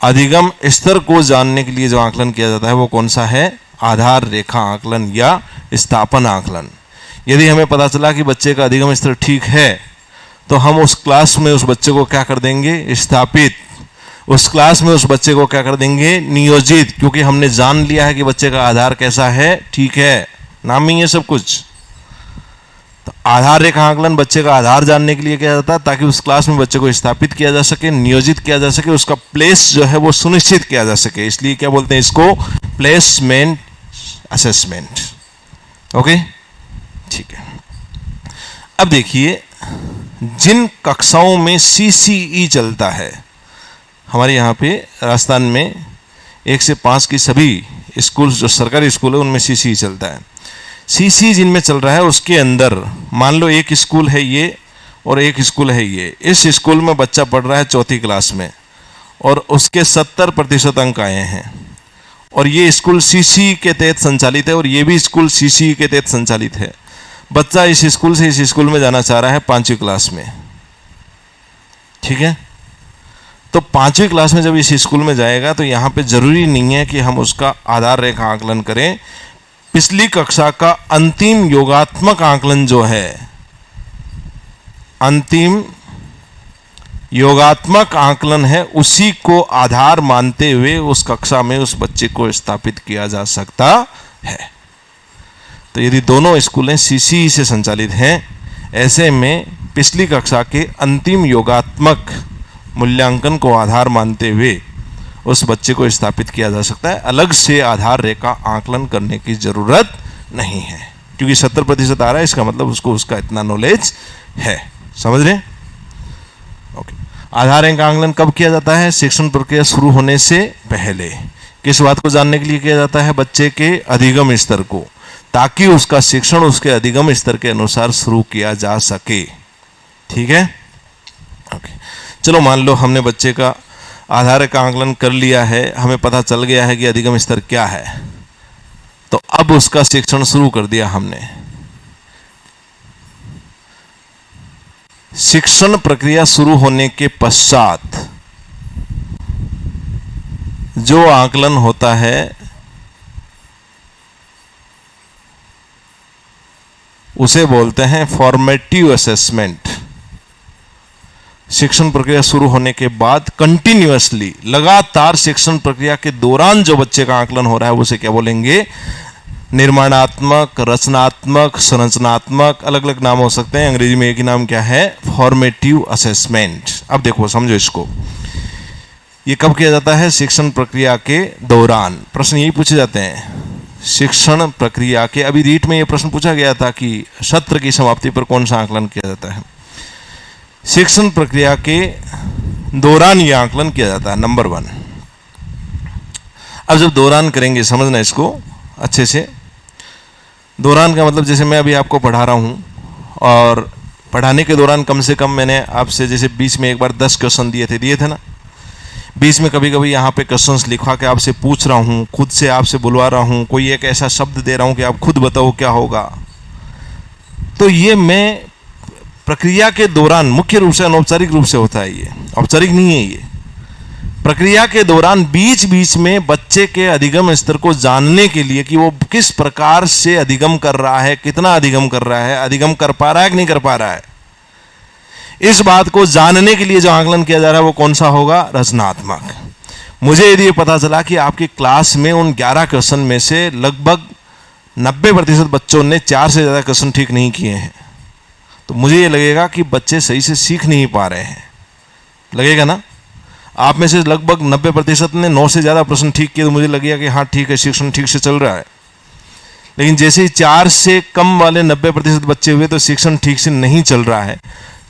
अधिगम स्तर को जानने के लिए जो आकलन किया जाता है वो कौन सा है? आधार रेखा आकलन या स्थापन आकलन। यदि हमें पता चला कि बच्चे का अधिगम स्तर ठीक है तो हम उस क्लास में उस बच्चे को क्या कर देंगे? स्थापित। उस क्लास में उस बच्चे को क्या कर देंगे? नियोजित, क्योंकि हमने जान लिया है कि बच्चे का आधार कैसा है, ठीक है, नाम ही है सब कुछ। तो आधार रेखा आकलन बच्चे का आधार जानने के लिए किया जाता है ताकि उस क्लास में बच्चे को स्थापित किया जा सके, नियोजित किया जा सके, उसका प्लेस जो है वो सुनिश्चित किया जा सके। इसलिए क्या बोलते हैं इसको? Placement assessment. ओके, ठीक है। अब देखिए, जिन कक्षाओं में CCE चलता है, हमारे यहाँ पे राजस्थान में 1 से 5 की सभी स्कूल जो सरकारी स्कूल है उनमें CCE चलता है। CCE जिनमें चल रहा है उसके अंदर मान लो एक स्कूल है ये और एक स्कूल है ये। इस स्कूल में बच्चा पढ़ रहा है 4थी क्लास में और उसके 70% अंक आए हैं, और ये स्कूल CCE के तहत संचालित है और ये भी स्कूल CCE के तहत संचालित है। बच्चा इस स्कूल से इस स्कूल में जाना चाह रहा है 5वीं क्लास में, ठीक है। तो 5वीं क्लास में जब इस स्कूल में जाएगा तो यहाँ पे जरूरी नहीं है कि हम उसका आधार रेखा आकलन करें। पिछली कक्षा का अंतिम योगात्मक आकलन जो है, अंतिम योगात्मक आकलन है, उसी को आधार मानते हुए उस कक्षा में उस बच्चे को स्थापित किया जा सकता है। तो यदि दोनों स्कूलें सीसीई से संचालित हैं, ऐसे में पिछली कक्षा के अंतिम योगात्मक मूल्यांकन को आधार मानते हुए उस बच्चे को स्थापित किया जा सकता है। अलग से आधार रेखा आकलन करने की जरूरत नहीं है, क्योंकि 70% आ रहा है, इसका मतलब उसको उसका इतना नॉलेज है। समझ रहे? ओके। आधार रेखा आकलन कब किया जाता है? शिक्षण प्रक्रिया शुरू होने से पहले। किस बात को जानने के लिए किया जाता है? बच्चे के अधिगम स्तर को, ताकि उसका शिक्षण उसके अधिगम स्तर के अनुसार शुरू किया जा सके। ठीक है? ओके। चलो मान लो हमने बच्चे का आधार का आकलन कर लिया है, हमें पता चल गया है कि अधिगम स्तर क्या है, तो अब उसका शिक्षण शुरू कर दिया हमने। शिक्षण प्रक्रिया शुरू होने के पश्चात जो आकलन होता है उसे बोलते हैं फॉर्मेटिव असेसमेंट। शिक्षण प्रक्रिया शुरू होने के बाद कंटिन्यूअसली, लगातार शिक्षण प्रक्रिया के दौरान जो बच्चे का आकलन हो रहा है उसे क्या बोलेंगे? निर्माणात्मक, रचनात्मक, संरचनात्मक, अलग अलग नाम हो सकते हैं। अंग्रेजी में एक ही नाम क्या है? Formative assessment. अब देखो, समझो इसको। ये कब किया जाता है? शिक्षण प्रक्रिया के दौरान। प्रश्न यही पूछे जाते हैं शिक्षण प्रक्रिया के। अभी रीट में ये प्रश्न पूछा गया था कि सत्र की समाप्ति पर कौन सा आकलन किया जाता है? शिक्षण प्रक्रिया के दौरान यह आकलन किया जाता है, नंबर 1। अब जब दौरान करेंगे, समझना इसको अच्छे से। दौरान का मतलब, जैसे मैं अभी आपको पढ़ा रहा हूं और पढ़ाने के दौरान कम से कम मैंने आपसे, जैसे बीच में एक बार 10 क्वेश्चन दिए थे ना, बीच में कभी कभी यहाँ पे क्वेश्चंस लिखवा के आपसे पूछ रहा हूँ, खुद से आपसे बुलवा रहा हूँ, कोई एक ऐसा शब्द दे रहा हूँ कि आप खुद बताओ क्या होगा। तो ये मैं प्रक्रिया के दौरान, मुख्य रूप से अनौपचारिक रूप से होता है, ये औपचारिक नहीं है। ये प्रक्रिया के दौरान बीच बीच में बच्चे के अधिगम स्तर को जानने के लिए कि वो किस प्रकार से अधिगम कर रहा है, कितना अधिगम कर रहा है, अधिगम कर पा रहा है कि नहीं कर पा रहा है, इस बात को जानने के लिए जो आकलन किया जा रहा है वो कौन सा होगा? रचनात्मक। मुझे यदि ये पता चला कि आपकी क्लास में उन 11 क्वेश्चन में से लगभग 90% बच्चों ने 4 से ज़्यादा क्वेश्चन ठीक नहीं किए हैं, तो मुझे ये लगेगा कि बच्चे सही से सीख नहीं पा रहे हैं। लगेगा ना? आप में से लगभग 90% ने 9 से ज़्यादा प्रश्न ठीक किए, तो मुझे लगेगा कि हाँ ठीक है, शिक्षण ठीक से चल रहा है। लेकिन जैसे ही 4 से कम वाले 90% बच्चे हुए तो शिक्षण ठीक से नहीं चल रहा है।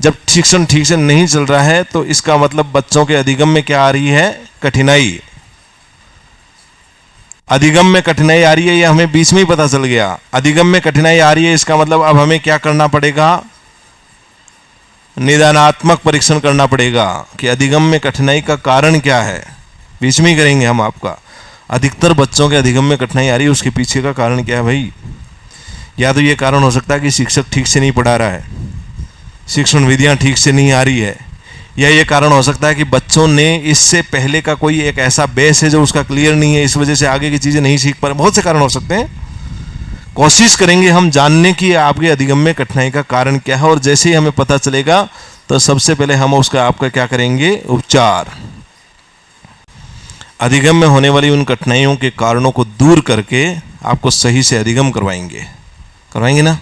जब शिक्षण ठीक से नहीं चल रहा है तो इसका मतलब बच्चों के अधिगम में क्या आ रही है? कठिनाई। अधिगम में कठिनाई आ रही है, ये हमें बीच में ही पता चल गया। अधिगम में कठिनाई आ रही है, इसका मतलब अब हमें क्या करना पड़ेगा? निदानात्मक परीक्षण करना पड़ेगा कि अधिगम में कठिनाई का कारण क्या है। बीच में ही करेंगे हम आपका। अधिकतर बच्चों के अधिगम में कठिनाई आ रही है, उसके पीछे का कारण क्या है भाई? या तो ये कारण हो सकता है कि शिक्षक ठीक से नहीं पढ़ा रहा है, शिक्षण विधियां ठीक से नहीं आ रही है, या ये कारण हो सकता है कि बच्चों ने इससे पहले का कोई एक ऐसा बेस है जो उसका क्लियर नहीं है, इस वजह से आगे की चीज़ें नहीं सीख पा रहे। बहुत से कारण हो सकते हैं। कोशिश करेंगे हम जानने की आपके अधिगम में कठिनाई का कारण क्या है, और जैसे ही हमें पता चलेगा तो सबसे पहले हम उसका आपका क्या करेंगे? उपचार। अधिगम में होने वाली उन कठिनाइयों के कारणों को दूर करके आपको सही से अधिगम करवाएंगे ना?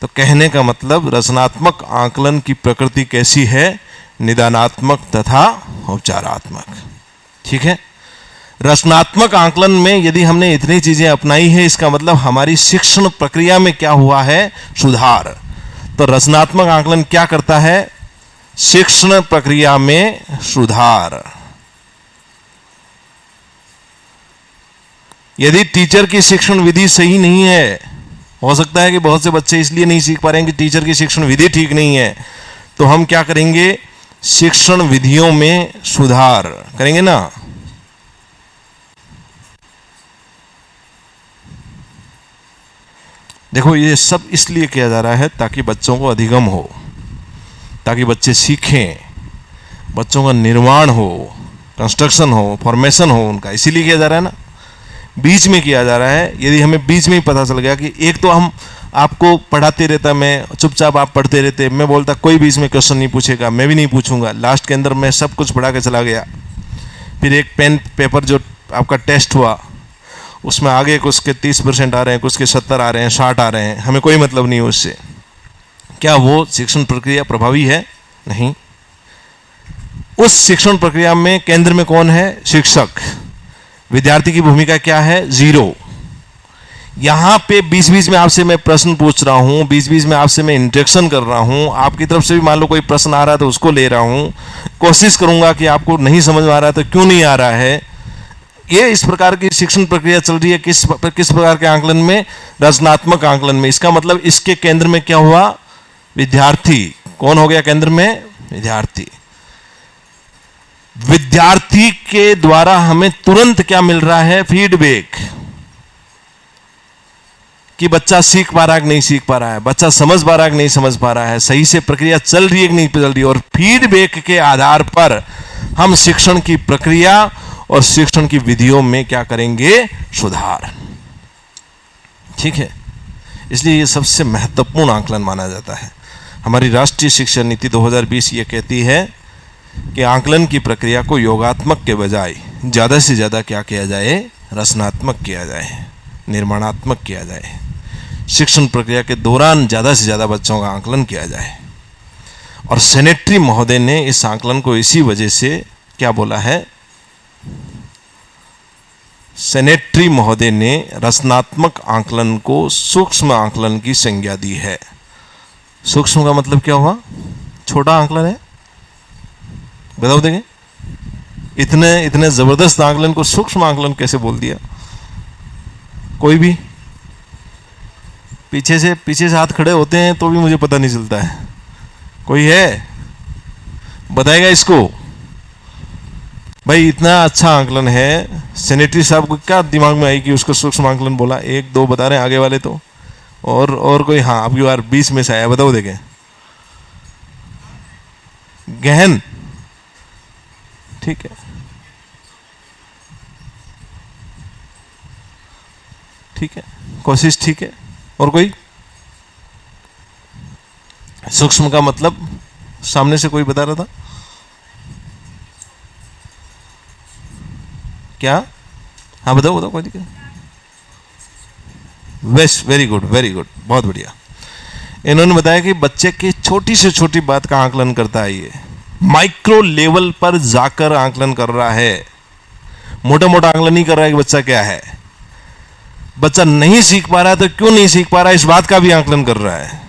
तो कहने का मतलब रचनात्मक आकलन की प्रकृति कैसी है? निदानात्मक तथा उपचारात्मक। ठीक है? रचनात्मक आकलन में यदि हमने इतनी चीजें अपनाई है, इसका मतलब हमारी शिक्षण प्रक्रिया में क्या हुआ है? सुधार। तो रचनात्मक आकलन क्या करता है? शिक्षण प्रक्रिया में सुधार। यदि टीचर की शिक्षण विधि सही नहीं है, हो सकता है कि बहुत से बच्चे इसलिए नहीं सीख पा रहे हैं कि टीचर की शिक्षण विधि ठीक नहीं है, तो हम क्या करेंगे? शिक्षण विधियों में सुधार करेंगे ना। देखो, ये सब इसलिए किया जा रहा है ताकि बच्चों को अधिगम हो, ताकि बच्चे सीखें। बच्चों का निर्माण हो, कंस्ट्रक्शन हो, फॉर्मेशन हो उनका, इसीलिए किया जा रहा है ना, बीच में किया जा रहा है। यदि हमें बीच में ही पता चल गया कि एक तो हम आपको पढ़ाते रहता, मैं चुपचाप आप पढ़ते रहते, मैं बोलता कोई बीच में क्वेश्चन नहीं पूछेगा, मैं भी नहीं पूछूंगा, लास्ट के अंदर मैं सब कुछ पढ़ा के चला गया, फिर एक पेन पेपर जो आपका टेस्ट हुआ उसमें आगे कुछ के 30% आ रहे हैं, कुछ के 70 आ रहे हैं, 60 आ रहे हैं, हमें कोई मतलब नहीं है उससे, क्या वो शिक्षण प्रक्रिया प्रभावी है? नहीं। उस शिक्षण प्रक्रिया में केंद्र में कौन है? शिक्षक। विद्यार्थी की भूमिका क्या है? 0। यहां पे बीच बीच में आपसे मैं प्रश्न पूछ रहा हूं, बीच बीच में आपसे मैं इंटरेक्शन कर रहा हूं, आपकी तरफ से भी मान लो कोई प्रश्न आ रहा है तो उसको ले रहा हूं, कोशिश करूंगा कि आपको नहीं समझ में आ रहा है तो क्यों नहीं आ रहा है। ये इस प्रकार की शिक्षण प्रक्रिया चल रही है। किस प्रकार के आंकलन में? रचनात्मक आंकलन में। इसका मतलब इसके केंद्र में क्या हुआ? विद्यार्थी। कौन हो गया केंद्र में? विद्यार्थी। विद्यार्थी के द्वारा हमें तुरंत क्या मिल रहा है? फीडबैक, कि बच्चा सीख पा रहा है कि नहीं सीख पा रहा है, बच्चा समझ पा रहा है कि नहीं समझ पा रहा है, सही से प्रक्रिया चल रही है कि नहीं चल रही है। और फीडबैक के आधार पर हम शिक्षण की प्रक्रिया और शिक्षण की विधियों में क्या करेंगे? सुधार। ठीक है, इसलिए ये सबसे महत्वपूर्ण आंकलन माना जाता है। हमारी राष्ट्रीय शिक्षा नीति 2020 ये कहती है कि आंकलन की प्रक्रिया को योगात्मक के बजाय ज़्यादा से ज़्यादा क्या किया जाए? रचनात्मक किया जाए, निर्माणात्मक किया जाए। शिक्षण प्रक्रिया के दौरान ज़्यादा से ज़्यादा बच्चों का आंकलन किया जाए। और सेनेटरी महोदय ने इस आंकलन को इसी वजह से क्या बोला है? सेनेटरी महोदय ने रचनात्मक आंकलन को सूक्ष्म आंकलन की संज्ञा दी है। सूक्ष्म का मतलब क्या हुआ? छोटा आंकलन है। बताओ देंगे, इतने इतने जबरदस्त आंकलन को सूक्ष्म आंकलन कैसे बोल दिया? कोई भी पीछे से हाथ खड़े होते हैं तो भी मुझे पता नहीं चलता है। कोई है बताएगा इसको? भाई इतना अच्छा आंकलन है, सेनेटरी साहब को क्या दिमाग में आई कि उसको सूक्ष्म आंकलन बोला? 1-2 बता रहे हैं आगे वाले तो, और कोई? हाँ, अब की बार 20 में से आया, बताओ देखें। गहन, ठीक है, ठीक है, कोशिश ठीक है। और कोई? सूक्ष्म का मतलब सामने से कोई बता रहा था क्या? हाँ बताओ बताओ, कोई दिक्कत? Best, very good, very good, बहुत बढ़िया। इन्होंने बताया कि बच्चे की छोटी से छोटी बात का आंकलन करता है, ये माइक्रो लेवल पर जाकर आंकलन कर रहा है। मोटा मोटा आंकलन नहीं कर रहा है कि बच्चा क्या है। बच्चा नहीं सीख पा रहा है तो क्यों नहीं सीख पा रहा है, इस बात का भी आंकलन कर रहा है।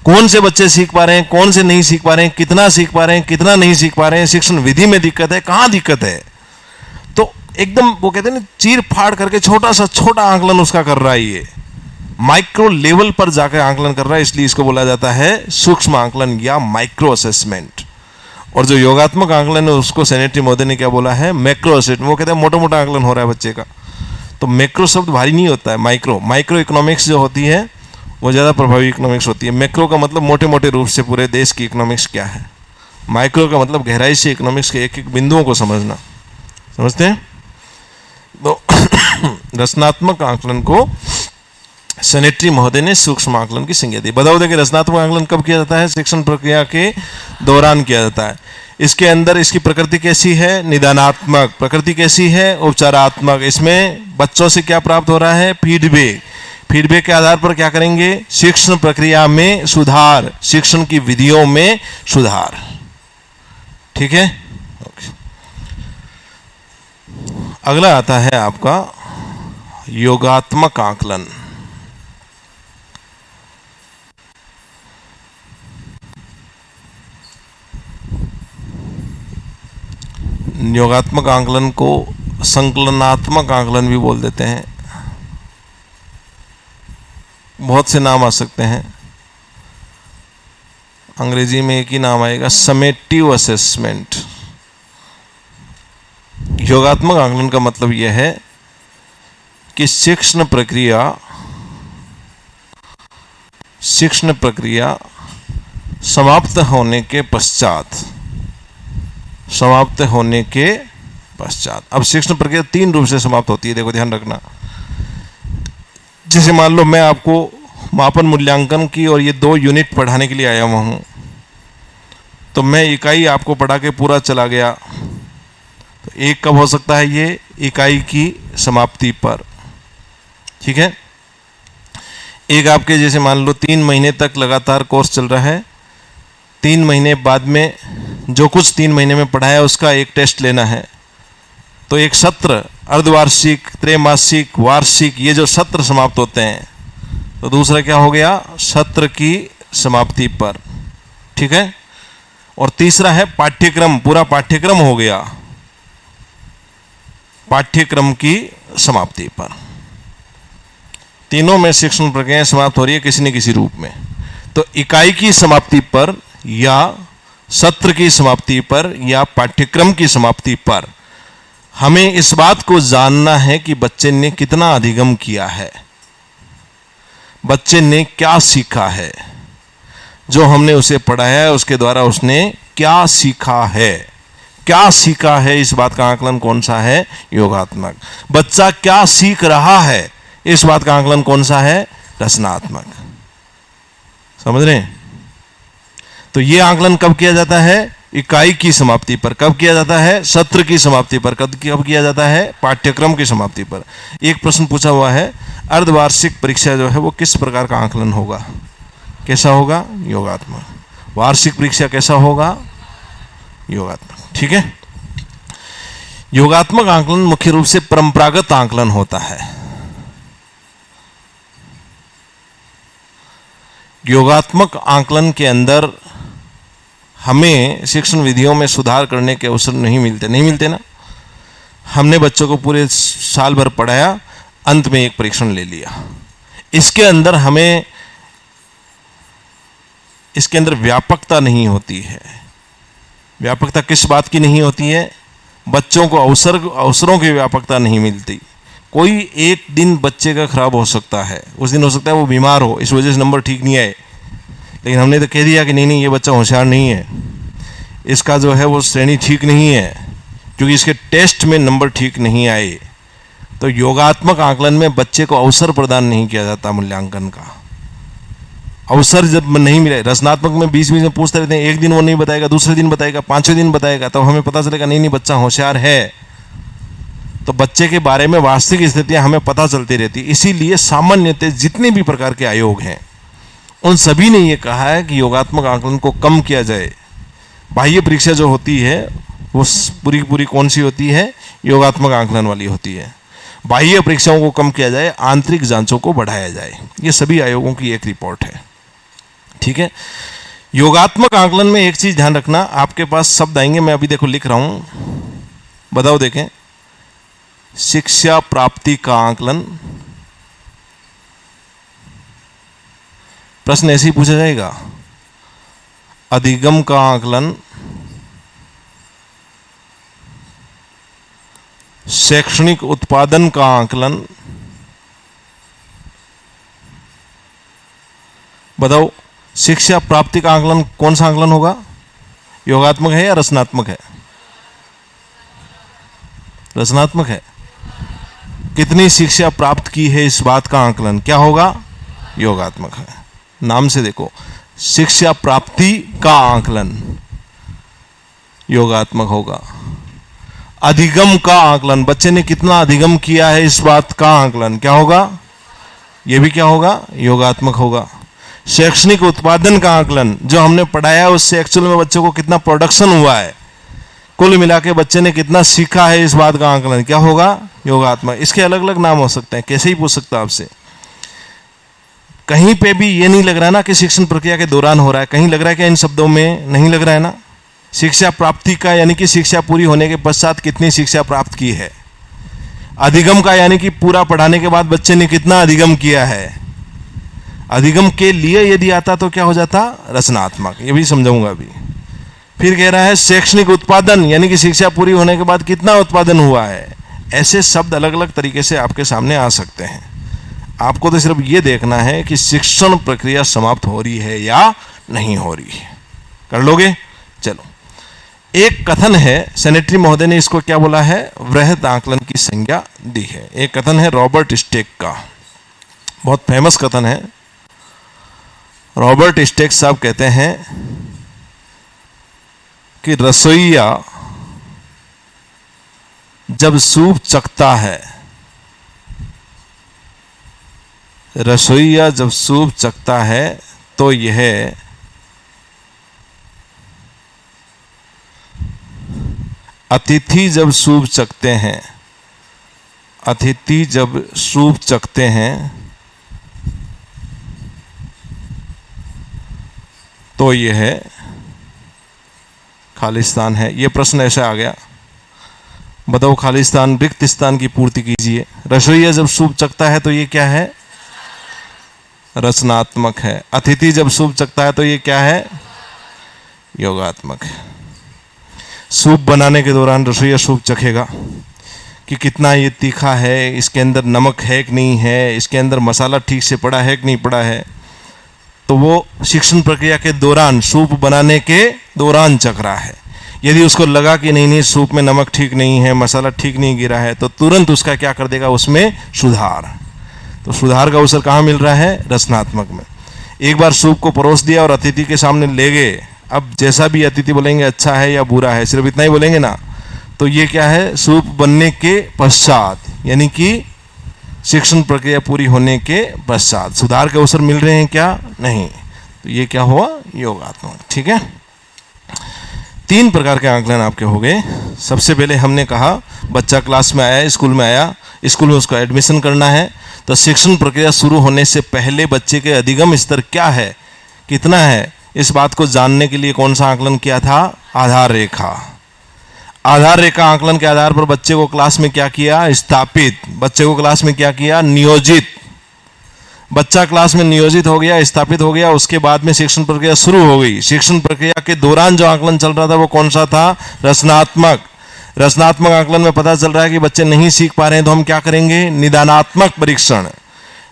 कौन से बच्चे सीख पा रहे हैं, कौन से नहीं सीख पा रहे हैं, कितना सीख पा रहे हैं, कितना नहीं सीख पा रहे हैं, शिक्षण विधि में दिक्कत है, कहां दिक्कत है। तो एकदम वो कहते हैं ना, चीर फाड़ करके छोटा सा छोटा आंकलन उसका कर रहा है। ये माइक्रो लेवल पर जाकर आंकलन कर रहा है, इसलिए इसको बोला जाता है सूक्ष्म आंकलन या माइक्रो असेसमेंट। और जो योगात्मक आंकलन है उसको सेनेटरी महोदय ने क्या बोला है? Macro assessment. वो कहते हैं मोटा मोटा आंकलन हो रहा है बच्चे का। तो मैक्रो शब्द भारी नहीं होता है। माइक्रो इकोनॉमिक्स जो होती है वो ज़्यादा प्रभावी इकोनॉमिक्स होती है। मैक्रो का मतलब मोटे मोटे रूप से पूरे देश की इकोनॉमिक्स क्या है। माइक्रो का मतलब गहराई से इकोनॉमिक्स के एक एक बिंदुओं को समझना। समझते हैं? तो रचनात्मक आंकलन को सेनेटरी महोदय ने सूक्ष्म आंकलन की संज्ञा दी। बताओ देखिए, रचनात्मक आंकलन कब किया जाता है? शिक्षण प्रक्रिया के दौरान किया जाता है। इसके अंदर इसकी प्रकृति कैसी है? निदानात्मक। प्रकृति कैसी है? उपचारात्मक। इसमें बच्चों से क्या प्राप्त हो रहा है? फीडबैक। फीडबैक के आधार पर क्या करेंगे? शिक्षण प्रक्रिया में सुधार, शिक्षण की विधियों में सुधार। ठीक है, अगला आता है आपका योगात्मक आंकलन। योगात्मक आंकलन को संकलनात्मक आंकलन भी बोल देते हैं। बहुत से नाम आ सकते हैं, अंग्रेजी में एक ही नाम आएगा, समेटिव असेसमेंट। योगात्मक आंकलन का मतलब यह है कि शिक्षण प्रक्रिया समाप्त होने के पश्चात समाप्त होने के पश्चात। अब शिक्षण प्रक्रिया 3 रूप से समाप्त होती है, देखो ध्यान रखना। जैसे मान लो मैं आपको मापन मूल्यांकन की और ये 2 यूनिट पढ़ाने के लिए आया हुआ हूँ, तो मैं इकाई आपको पढ़ा के पूरा चला गया, तो एक कब हो सकता है? ये इकाई की समाप्ति पर, ठीक है। एक आपके जैसे मान लो 3 महीने तक लगातार कोर्स चल रहा है, 3 महीने बाद में जो कुछ 3 महीने में पढ़ाया उसका एक टेस्ट लेना है, तो एक सत्र, अर्धवार्षिक, त्रैमासिक, वार्षिक, ये जो सत्र समाप्त होते हैं, तो दूसरा क्या हो गया? सत्र की समाप्ति पर, ठीक है। और तीसरा है पाठ्यक्रम, पूरा पाठ्यक्रम हो गया पाठ्यक्रम की समाप्ति पर। तीनों में शिक्षण प्रक्रिया समाप्त हो रही है किसी न किसी रूप में। तो इकाई की समाप्ति पर या सत्र की समाप्ति पर या पाठ्यक्रम की समाप्ति पर हमें इस बात को जानना है कि बच्चे ने कितना अधिगम किया है, बच्चे ने क्या सीखा है, जो हमने उसे पढ़ाया है उसके द्वारा उसने क्या सीखा है। क्या सीखा है इस बात का आकलन कौन सा है? योगात्मक। बच्चा क्या सीख रहा है इस बात का आकलन कौन सा है? रचनात्मक। समझ रहे हैं? तो ये आकलन कब किया जाता है? इकाई की समाप्ति पर। कब किया जाता है? सत्र की समाप्ति पर। कब किया जाता है? पाठ्यक्रम की समाप्ति पर। एक प्रश्न पूछा हुआ है, अर्धवार्षिक परीक्षा जो है वो किस प्रकार का आकलन होगा? कैसा होगा? योगात्मक। वार्षिक परीक्षा कैसा होगा? योगात्मक, ठीक है। योगात्मक आकलन मुख्य रूप से परंपरागत आकलन होता है। योगात्मक आकलन के अंदर हमें शिक्षण विधियों में सुधार करने के अवसर नहीं मिलते ना। हमने बच्चों को पूरे साल भर पढ़ाया, अंत में एक परीक्षण ले लिया। इसके अंदर हमें इसके अंदर व्यापकता नहीं होती है। व्यापकता किस बात की नहीं होती है? बच्चों को अवसरों की व्यापकता नहीं मिलती। कोई एक दिन बच्चे का खराब हो सकता है, उस दिन हो सकता है वो बीमार हो, इस वजह से नंबर ठीक नहीं आए, लेकिन हमने तो कह दिया कि नहीं ये बच्चा होशियार नहीं है, इसका जो है वो श्रेणी ठीक नहीं है, क्योंकि इसके टेस्ट में नंबर ठीक नहीं आए। तो योगात्मक आकलन में बच्चे को अवसर प्रदान नहीं किया जाता। मूल्यांकन का अवसर जब नहीं मिले, रचनात्मक में 20 में पूछते रहते हैं, एक दिन वो नहीं बताएगा, दूसरे दिन बताएगा, 5वें दिन बताएगा, तब हमें पता चलेगा नहीं बच्चा होशियार है। तो बच्चे के बारे में वास्तविक स्थितियां हमें पता चलती रहती। इसीलिए सामान्यतः जितने भी प्रकार के आयोग हैं उन सभी ने ये कहा है कि योगात्मक आकलन को कम किया जाए। बाह्य परीक्षा जो होती है वो पूरी कौन सी होती है? योगात्मक आकलन वाली होती है। बाह्य परीक्षाओं को कम किया जाए, आंतरिक जांचों को बढ़ाया जाए। ये सभी आयोगों की एक रिपोर्ट है, ठीक है। योगात्मक आकलन में एक चीज ध्यान रखना, आपके पास शब्द आएंगे, मैं अभी देखो लिख रहा हूं, बताओ देखें। शिक्षा प्राप्ति का आकलन, प्रश्न ऐसे ही पूछा जाएगा। अधिगम का आकलन, शैक्षणिक उत्पादन का आकलन, बताओ शिक्षा प्राप्ति का आकलन कौन सा आकलन होगा? योगात्मक है या रचनात्मक है? रचनात्मक है। कितनी शिक्षा प्राप्त की है इस बात का आकलन क्या होगा? योगात्मक है। नाम से देखो, शिक्षा प्राप्ति का आकलन योगात्मक होगा। अधिगम का आकलन, बच्चे ने कितना अधिगम किया है इस बात का आकलन क्या होगा? यह भी क्या होगा? योगात्मक होगा। शैक्षणिक उत्पादन का आकलन, जो हमने पढ़ाया उससे एक्चुअल में बच्चों को कितना प्रोडक्शन हुआ है, कुल मिला के बच्चे ने कितना सीखा है इस बात का आकलन क्या होगा? योगात्मक। इसके अलग अलग नाम हो सकते हैं, कैसे ही पूछ सकता है आपसे। कहीं पे भी ये नहीं लग रहा है ना कि शिक्षण प्रक्रिया के दौरान हो रहा है, कहीं लग रहा है कि इन शब्दों में नहीं लग रहा है ना। शिक्षा प्राप्ति का यानी कि शिक्षा पूरी होने के पश्चात कितनी शिक्षा प्राप्त की है। अधिगम का यानी कि पूरा पढ़ाने के बाद बच्चे ने कितना अधिगम किया है। अधिगम के लिए यदि आता तो क्या हो जाता? रचनात्मक। ये भी समझाऊंगा अभी। फिर कह रहा है शैक्षणिक उत्पादन, यानी कि शिक्षा पूरी होने के बाद कितना उत्पादन हुआ है। ऐसे शब्द अलग अलग तरीके से आपके सामने आ सकते हैं। आपको तो सिर्फ ये देखना है कि शिक्षण प्रक्रिया समाप्त हो रही है या नहीं हो रही है। कर लोगे? चलो एक कथन है, सेनेटरी महोदय ने इसको क्या बोला है, वृहत आकलन की संज्ञा दी है। एक कथन है रॉबर्ट स्टेक का, बहुत फेमस कथन है। रॉबर्ट स्टेक साहब कहते हैं कि रसोइया जब सूप चखता है, रसोइया जब सूप चखता है तो यह अतिथि जब सूप चखते हैं, अतिथि जब सूप चखते हैं तो यह खालिस्तान है। यह प्रश्न ऐसे आ गया, बताओ खालिस्तान रिक्त स्थान की पूर्ति कीजिए। रसोइया जब सूप चखता है तो ये क्या है, रचनात्मक है। अतिथि जब सूप चखता है तो ये क्या है, योगात्मक है। सूप बनाने के दौरान रसोइया सूप चखेगा कि कितना ये तीखा है, इसके अंदर नमक है कि नहीं है, इसके अंदर मसाला ठीक से पड़ा है कि नहीं पड़ा है। तो वो शिक्षण प्रक्रिया के दौरान, सूप बनाने के दौरान चख रहा है। यदि उसको लगा कि नहीं सूप में नमक ठीक नहीं है, मसाला ठीक नहीं गिरा है, तो तुरंत उसका क्या कर देगा, उसमें सुधार। तो सुधार का अवसर कहाँ मिल रहा है, रचनात्मक में। एक बार सूप को परोस दिया और अतिथि के सामने ले गए, अब जैसा भी अतिथि बोलेंगे अच्छा है या बुरा है, सिर्फ इतना ही बोलेंगे ना, तो ये क्या है, सूप बनने के पश्चात, यानी कि शिक्षण प्रक्रिया पूरी होने के पश्चात सुधार के अवसर मिल रहे हैं क्या, नहीं। तो ये क्या हुआ, योगात्मक। ठीक है, 3 प्रकार के आकलन आपके हो गए। सबसे पहले हमने कहा बच्चा क्लास में आया, स्कूल में आया, स्कूल में उसको एडमिशन करना है, तो शिक्षण प्रक्रिया शुरू होने से पहले बच्चे के अधिगम स्तर क्या है, कितना है, इस बात को जानने के लिए कौन सा आकलन किया था, आधार रेखा। आधार रेखा आकलन के आधार पर बच्चे को क्लास में क्या किया, स्थापित। बच्चे को क्लास में क्या किया, नियोजित। बच्चा क्लास में नियोजित हो गया, स्थापित हो गया, उसके बाद में शिक्षण प्रक्रिया शुरू हो गई। शिक्षण प्रक्रिया के दौरान जो आकलन चल रहा था वो कौन सा था, रचनात्मक। रचनात्मक आकलन में पता चल रहा है कि बच्चे नहीं सीख पा रहे हैं, तो हम क्या करेंगे, निदानात्मक परीक्षण।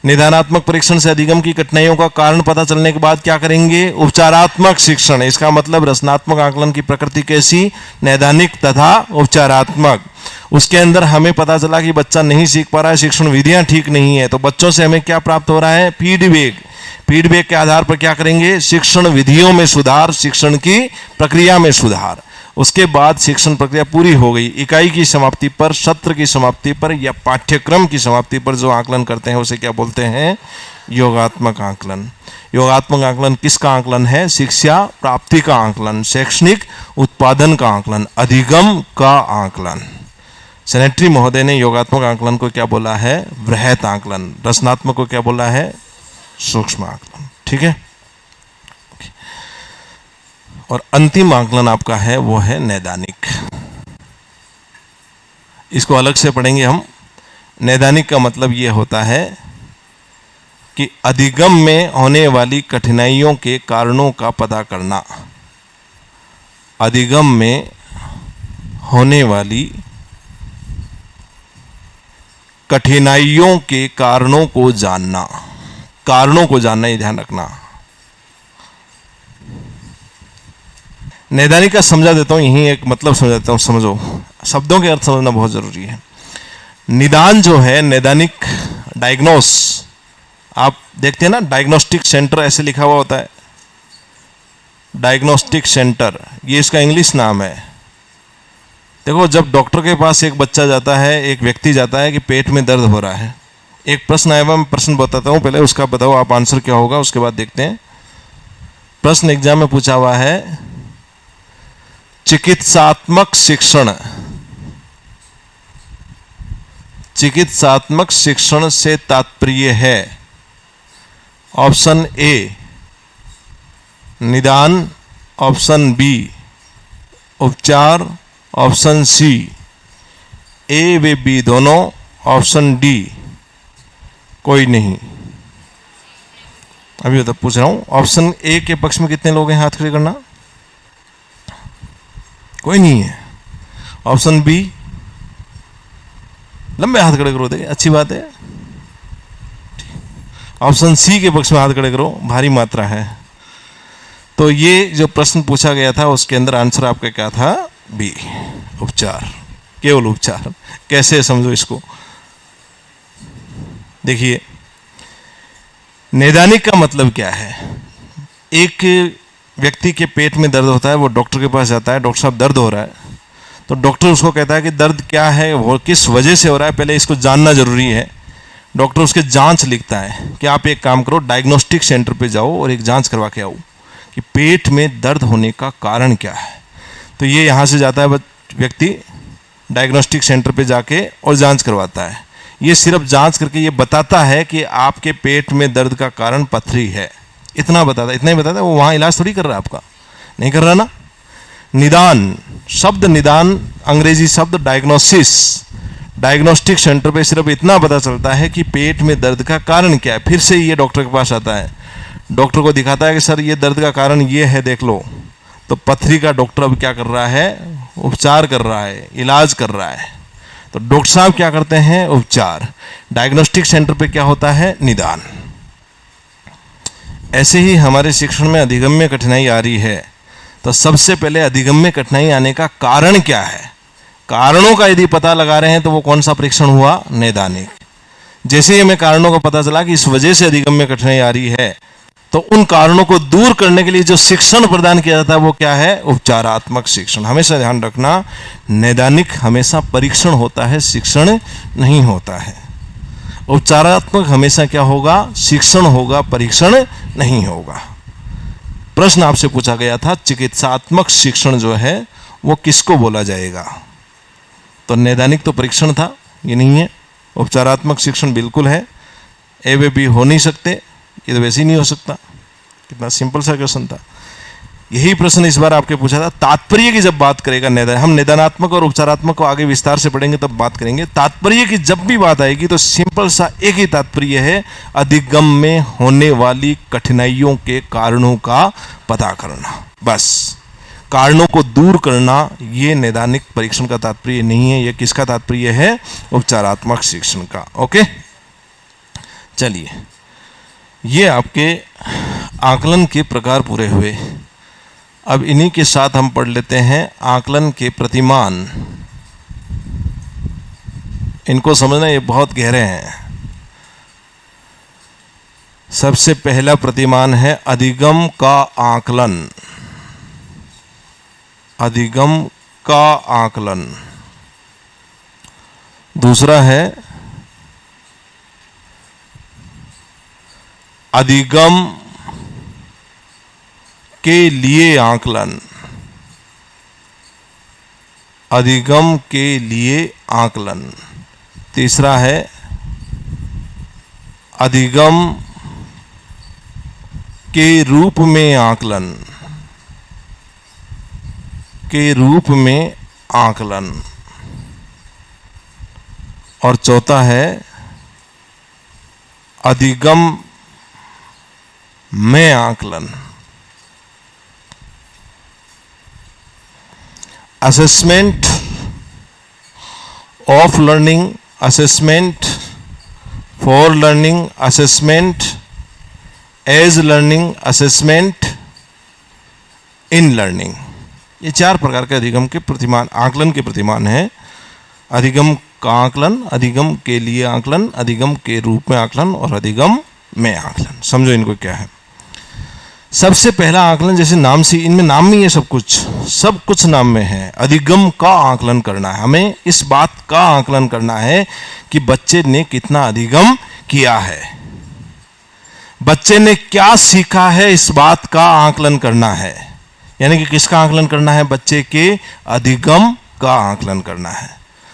निदानात्मक परीक्षण से अधिगम की कठिनाइयों का कारण पता चलने के बाद क्या करेंगे, उपचारात्मक शिक्षण। इसका मतलब रचनात्मक आकलन की प्रकृति कैसी, नैदानिक तथा उपचारात्मक। उसके अंदर हमें पता चला कि बच्चा नहीं सीख पा रहा है, शिक्षण विधियां ठीक नहीं है, तो बच्चों से हमें क्या प्राप्त हो रहा है, फीडबैक। फीडबैक के आधार पर क्या करेंगे, शिक्षण विधियों में सुधार, शिक्षण की प्रक्रिया में सुधार। उसके बाद शिक्षण प्रक्रिया पूरी हो गई, इकाई की समाप्ति पर, सत्र की समाप्ति पर या पाठ्यक्रम की समाप्ति पर जो आकलन करते हैं उसे क्या बोलते हैं, योगात्मक आकलन। योगात्मक आकलन किसका आकलन है, शिक्षा प्राप्ति का आकलन, शैक्षणिक उत्पादन का आकलन, अधिगम का आकलन। सेनेटरी महोदय ने योगात्मक आकलन को क्या बोला है, वृहत आकलन। रचनात्मक को क्या बोला है, सूक्ष्म आकलन। ठीक है, और अंतिम आकलन आपका है वो है नैदानिक। इसको अलग से पढ़ेंगे हम। नैदानिक का मतलब ये होता है कि अधिगम में होने वाली कठिनाइयों के कारणों का पता करना। अधिगम में होने वाली कठिनाइयों के कारणों को जानना, कारणों को जानना, ये ध्यान रखना। नैदानिक का समझा देता हूं, यही एक मतलब समझा देता हूं, समझो, शब्दों के अर्थ समझना बहुत जरूरी है। निदान जो है, नैदानिक, डायग्नोस, आप देखते हैं ना, डायग्नोस्टिक सेंटर ऐसे लिखा हुआ होता है, डायग्नोस्टिक सेंटर, ये इसका इंग्लिश नाम है। देखो, जब डॉक्टर के पास एक बच्चा जाता है, एक व्यक्ति जाता है कि पेट में दर्द हो रहा है, एक प्रश्न आया हुआ, मैं प्रश्न बताता हूं, पहले उसका बताओ आप आंसर क्या होगा, उसके बाद देखते हैं। प्रश्न एग्जाम में पूछा हुआ है, चिकित्सात्मक शिक्षण, चिकित्सात्मक शिक्षण से तात्पर्य है, ऑप्शन ए निदान, ऑप्शन बी उपचार, ऑप्शन सी ए व बी दोनों, ऑप्शन डी कोई नहीं। अभी तो पूछ रहा हूं, ऑप्शन ए के पक्ष में कितने लोग हैं, हाथ खड़े करना। कोई नहीं है। ऑप्शन बी, लंबे हाथ खड़े करो, देखिए अच्छी बात है। ऑप्शन सी के पक्ष में हाथ खड़े करो, भारी मात्रा है। तो ये जो प्रश्न पूछा गया था उसके अंदर आंसर आपका क्या था? बी, उपचार, केवल उपचार। कैसे समझो इसको? देखिए, नैदानिक का मतलब क्या है? एक व्यक्ति के पेट में दर्द होता है, वो डॉक्टर के पास जाता है, डॉक्टर साहब दर्द हो रहा है, तो डॉक्टर उसको कहता है कि दर्द क्या है, वो किस वजह से हो रहा है, पहले इसको जानना जरूरी है। डॉक्टर उसके जांच लिखता है कि आप एक काम करो, डायग्नोस्टिक सेंटर पे जाओ और एक जांच करवा के आओ कि पेट में दर्द होने का कारण क्या है। तो ये यहाँ से जाता है व्यक्ति डायग्नोस्टिक सेंटर पे जाके और जांच करवाता है। ये सिर्फ जांच करके ये बताता है कि आपके पेट में दर्द का कारण पथरी है, इतना बताता है, इतना ही बताता है। वो वहाँ इलाज थोड़ी कर रहा है, आपका नहीं कर रहा ना। निदान शब्द, निदान अंग्रेजी शब्द डायग्नोसिस, डायग्नोस्टिक सेंटर पे सिर्फ इतना पता चलता है कि पेट में दर्द का कारण क्या है। फिर से ये डॉक्टर के पास आता है, डॉक्टर को दिखाता है कि सर ये दर्द का कारण ये है, देख लो। तो पथरी का डॉक्टर अब क्या कर रहा है? उपचार कर रहा है, इलाज कर रहा है। तो डॉक्टर साहब क्या करते हैं? उपचार। डायग्नोस्टिक सेंटर पे क्या होता है? निदान। ऐसे ही हमारे शिक्षण में अधिगम्य कठिनाई आ रही है, तो सबसे पहले अधिगम्य कठिनाई आने का कारण क्या है? कारणों का यदि पता लगा रहे हैं तो वो कौन सा परीक्षण हुआ? नैदानिक। जैसे ही हमें कारणों का पता चला कि इस वजह से अधिगम्य कठिनाई आ रही है, तो उन कारणों को दूर करने के लिए जो शिक्षण प्रदान किया जाता है वो क्या है? उपचारात्मक शिक्षण। हमेशा ध्यान रखना, नैदानिक हमेशा परीक्षण होता है, शिक्षण नहीं होता है। उपचारात्मक हमेशा क्या होगा? शिक्षण होगा, परीक्षण नहीं होगा। प्रश्न आपसे पूछा गया था, चिकित्सात्मक शिक्षण जो है वो किसको बोला जाएगा? तो नैदानिक तो परीक्षण था, ये नहीं है। उपचारात्मक शिक्षण बिल्कुल है। ए वे बी हो नहीं सकते, ये तो वैसे ही नहीं हो सकता। कितना सिंपल सा क्वेश्चन था। यही प्रश्न इस बार आपके पूछा था। तात्पर्य की जब बात करेगा नैदान, हम निदानात्मक और उपचारात्मक को आगे विस्तार से पढ़ेंगे तब बात करेंगे। तात्पर्य की जब भी बात आएगी तो सिंपल सा एक ही तात्पर्य है, अधिगम में होने वाली कठिनाइयों के कारणों का पता करना, बस। कारणों को दूर करना ये नैदानिक परीक्षण का तात्पर्य नहीं है। ये किसका तात्पर्य है? उपचारात्मक शिक्षण का। ओके, चलिए, ये आपके आकलन के प्रकार पूरे हुए। अब इन्हीं के साथ हम पढ़ लेते हैं आकलन के प्रतिमान। इनको समझना ये बहुत गहरे हैं। सबसे पहला प्रतिमान है अधिगम का आकलन। अधिगम का आकलन। दूसरा है अधिगम के लिए आकलन। अधिगम के लिए आकलन। तीसरा है अधिगम के रूप में आकलन। के रूप में आकलन। और चौथा है अधिगम में आकलन। Assessment of learning, assessment for learning, assessment as learning, assessment in learning. ये चार प्रकार के अधिगम के प्रतिमान, आकलन के प्रतिमान हैं। अधिगम का आकलन, अधिगम के लिए आकलन, अधिगम के रूप में आकलन और अधिगम में आकलन। समझो इनको क्या है। सबसे पहला आकलन, जैसे नाम से, इनमें नाम में है सब कुछ नाम में है। अधिगम का आकलन करना है, हमें इस बात का आकलन करना है कि बच्चे ने कितना अधिगम किया है, बच्चे ने क्या सीखा है, इस बात का आकलन करना है। यानी कि किसका आकलन करना है? बच्चे के अधिगम का आकलन करना है।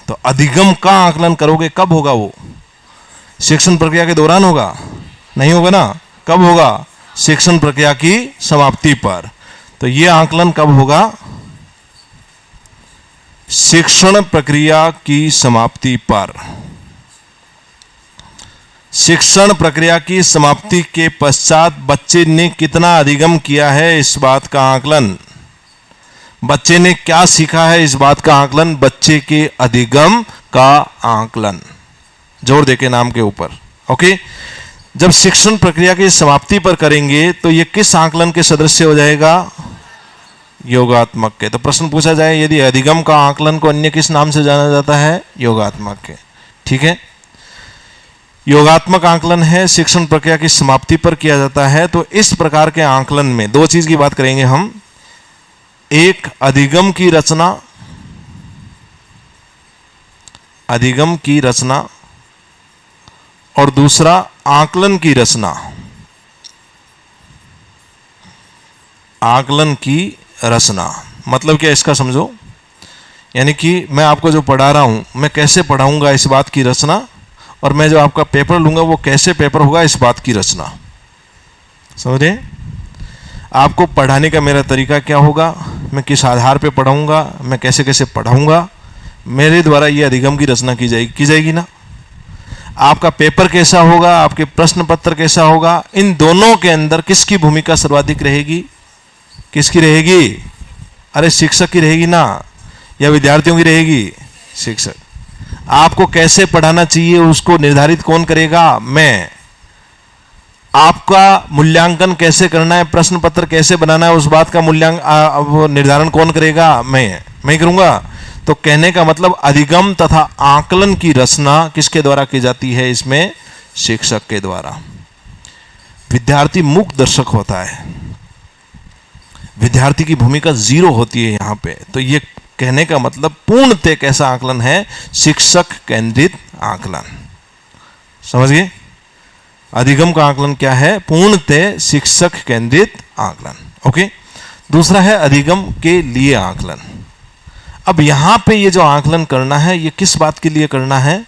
तो अधिगम का आकलन करोगे कब होगा? वो शिक्षण प्रक्रिया के दौरान होगा? नहीं होगा ना। कब होगा? शिक्षण प्रक्रिया की समाप्ति पर। तो ये आकलन कब होगा? शिक्षण प्रक्रिया की समाप्ति पर। शिक्षण प्रक्रिया की समाप्ति के पश्चात बच्चे ने कितना अधिगम किया है, इस बात का आकलन। बच्चे ने क्या सीखा है, इस बात का आकलन। बच्चे के अधिगम का आकलन। जोर देके नाम के ऊपर। ओके, जब शिक्षण प्रक्रिया की समाप्ति पर करेंगे तो ये किस आकलन के सदृश हो जाएगा? योगात्मक के। तो प्रश्न पूछा जाए यदि अधिगम का आकलन को अन्य किस नाम से जाना जाता है? योगात्मक के। ठीक है, योगात्मक आकलन है, शिक्षण प्रक्रिया की समाप्ति पर किया जाता है। तो इस प्रकार के आकलन में दो चीज की बात करेंगे हम, एक अधिगम की रचना, अधिगम की रचना, और दूसरा आकलन की रचना, आकलन की रचना। मतलब क्या इसका समझो, यानी कि मैं आपको जो पढ़ा रहा हूं मैं कैसे पढ़ाऊंगा इस बात की रचना, और मैं जो आपका पेपर लूंगा वो कैसे पेपर होगा इस बात की रचना। समझ रहे? आपको पढ़ाने का मेरा तरीका क्या होगा, मैं किस आधार पे पढ़ाऊंगा, मैं कैसे कैसे पढ़ाऊंगा, मेरे द्वारा ये अधिगम की रचना की जाएगी ना। आपका पेपर कैसा होगा, आपके प्रश्न पत्र कैसा होगा, इन दोनों के अंदर किसकी भूमिका सर्वाधिक रहेगी? किसकी रहेगी? अरे शिक्षक की रहेगी ना, या विद्यार्थियों की रहेगी? शिक्षक। आपको कैसे पढ़ाना चाहिए उसको निर्धारित कौन करेगा? मैं। आपका मूल्यांकन कैसे करना है, प्रश्न पत्र कैसे बनाना है, उस बात का मूल्यांकन निर्धारण कौन करेगा? मैं करूंगा। तो कहने का मतलब अधिगम तथा आकलन की रचना किसके द्वारा की जाती है? इसमें शिक्षक के द्वारा। विद्यार्थी मूक दर्शक होता है, विद्यार्थी की भूमिका जीरो होती है यहां पे। तो ये कहने का मतलब पूर्णतः कैसा आकलन है? शिक्षक केंद्रित आकलन। समझ गए? अधिगम का आकलन क्या है? पूर्णतः शिक्षक केंद्रित आकलन। ओके। दूसरा है अधिगम के लिए आकलन। अब यहां पे ये जो आकलन करना है ये किस बात के लिए करना है?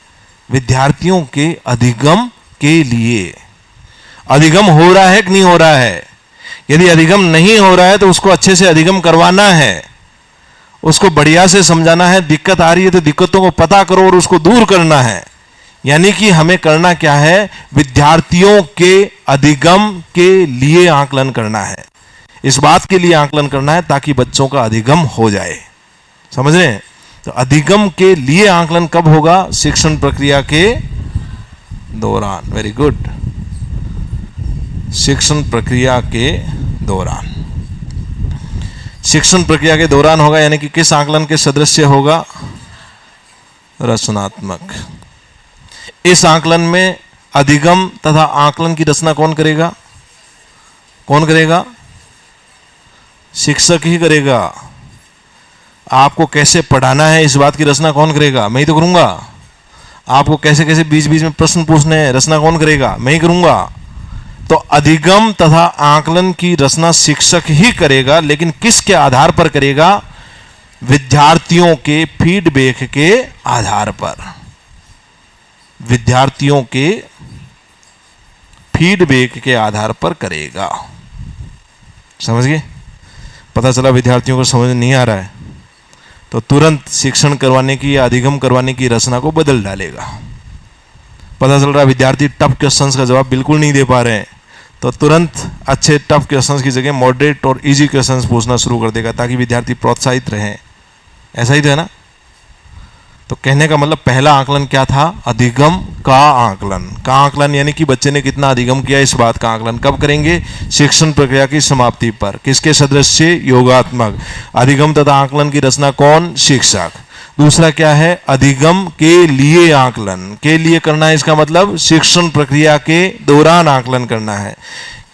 विद्यार्थियों के अधिगम के लिए। अधिगम हो रहा है कि नहीं हो रहा है? यदि अधिगम नहीं हो रहा है तो उसको अच्छे से अधिगम करवाना है, उसको बढ़िया से समझाना है। दिक्कत आ रही है तो दिक्कतों को पता करो और उसको दूर करना है। यानी कि हमें करना क्या है? विद्यार्थियों के अधिगम के लिए आकलन करना है। इस बात के लिए आकलन करना है ताकि बच्चों का अधिगम हो जाए। समझ रहे हैं? तो अधिगम के लिए आकलन कब होगा? शिक्षण प्रक्रिया के दौरान। Very good. शिक्षण प्रक्रिया के दौरान। शिक्षण प्रक्रिया के दौरान होगा, यानी कि किस आकलन के सदृश होगा? रचनात्मक। इस आकलन में अधिगम तथा आकलन की रचना कौन करेगा? कौन करेगा? शिक्षक ही करेगा। आपको कैसे पढ़ाना है इस बात की रचना कौन करेगा? मैं ही तो करूंगा। आपको कैसे कैसे बीच बीच में प्रश्न पूछने हैं, रचना कौन करेगा? मैं ही करूंगा। तो अधिगम तथा आकलन की रचना शिक्षक ही करेगा, लेकिन किसके आधार पर करेगा? विद्यार्थियों के फीडबैक के आधार पर। विद्यार्थियों के फीडबैक के आधार पर करेगा। समझ गए? पता चला विद्यार्थियों को समझ नहीं आ रहा है तो तुरंत शिक्षण करवाने की या अधिगम करवाने की रचना को बदल डालेगा। पता चल रहा है विद्यार्थी टफ क्वेश्चंस का जवाब बिल्कुल नहीं दे पा रहे हैं तो तुरंत अच्छे टफ क्वेश्चंस की जगह मॉडरेट और इजी क्वेश्चंस पूछना शुरू कर देगा ताकि विद्यार्थी प्रोत्साहित रहे। ऐसा ही तो है ना? तो कहने का मतलब पहला आकलन क्या था? अधिगम का आकलन। का आकलन यानी कि बच्चे ने कितना अधिगम किया इस बात का आकलन कब करेंगे? शिक्षण प्रक्रिया की समाप्ति पर। किसके सदृश? योगात्मक। अधिगम तथा आकलन की रचना कौन? शिक्षक। दूसरा क्या है? अधिगम के लिए आकलन। के लिए करना है इसका मतलब शिक्षण प्रक्रिया के दौरान आकलन करना है।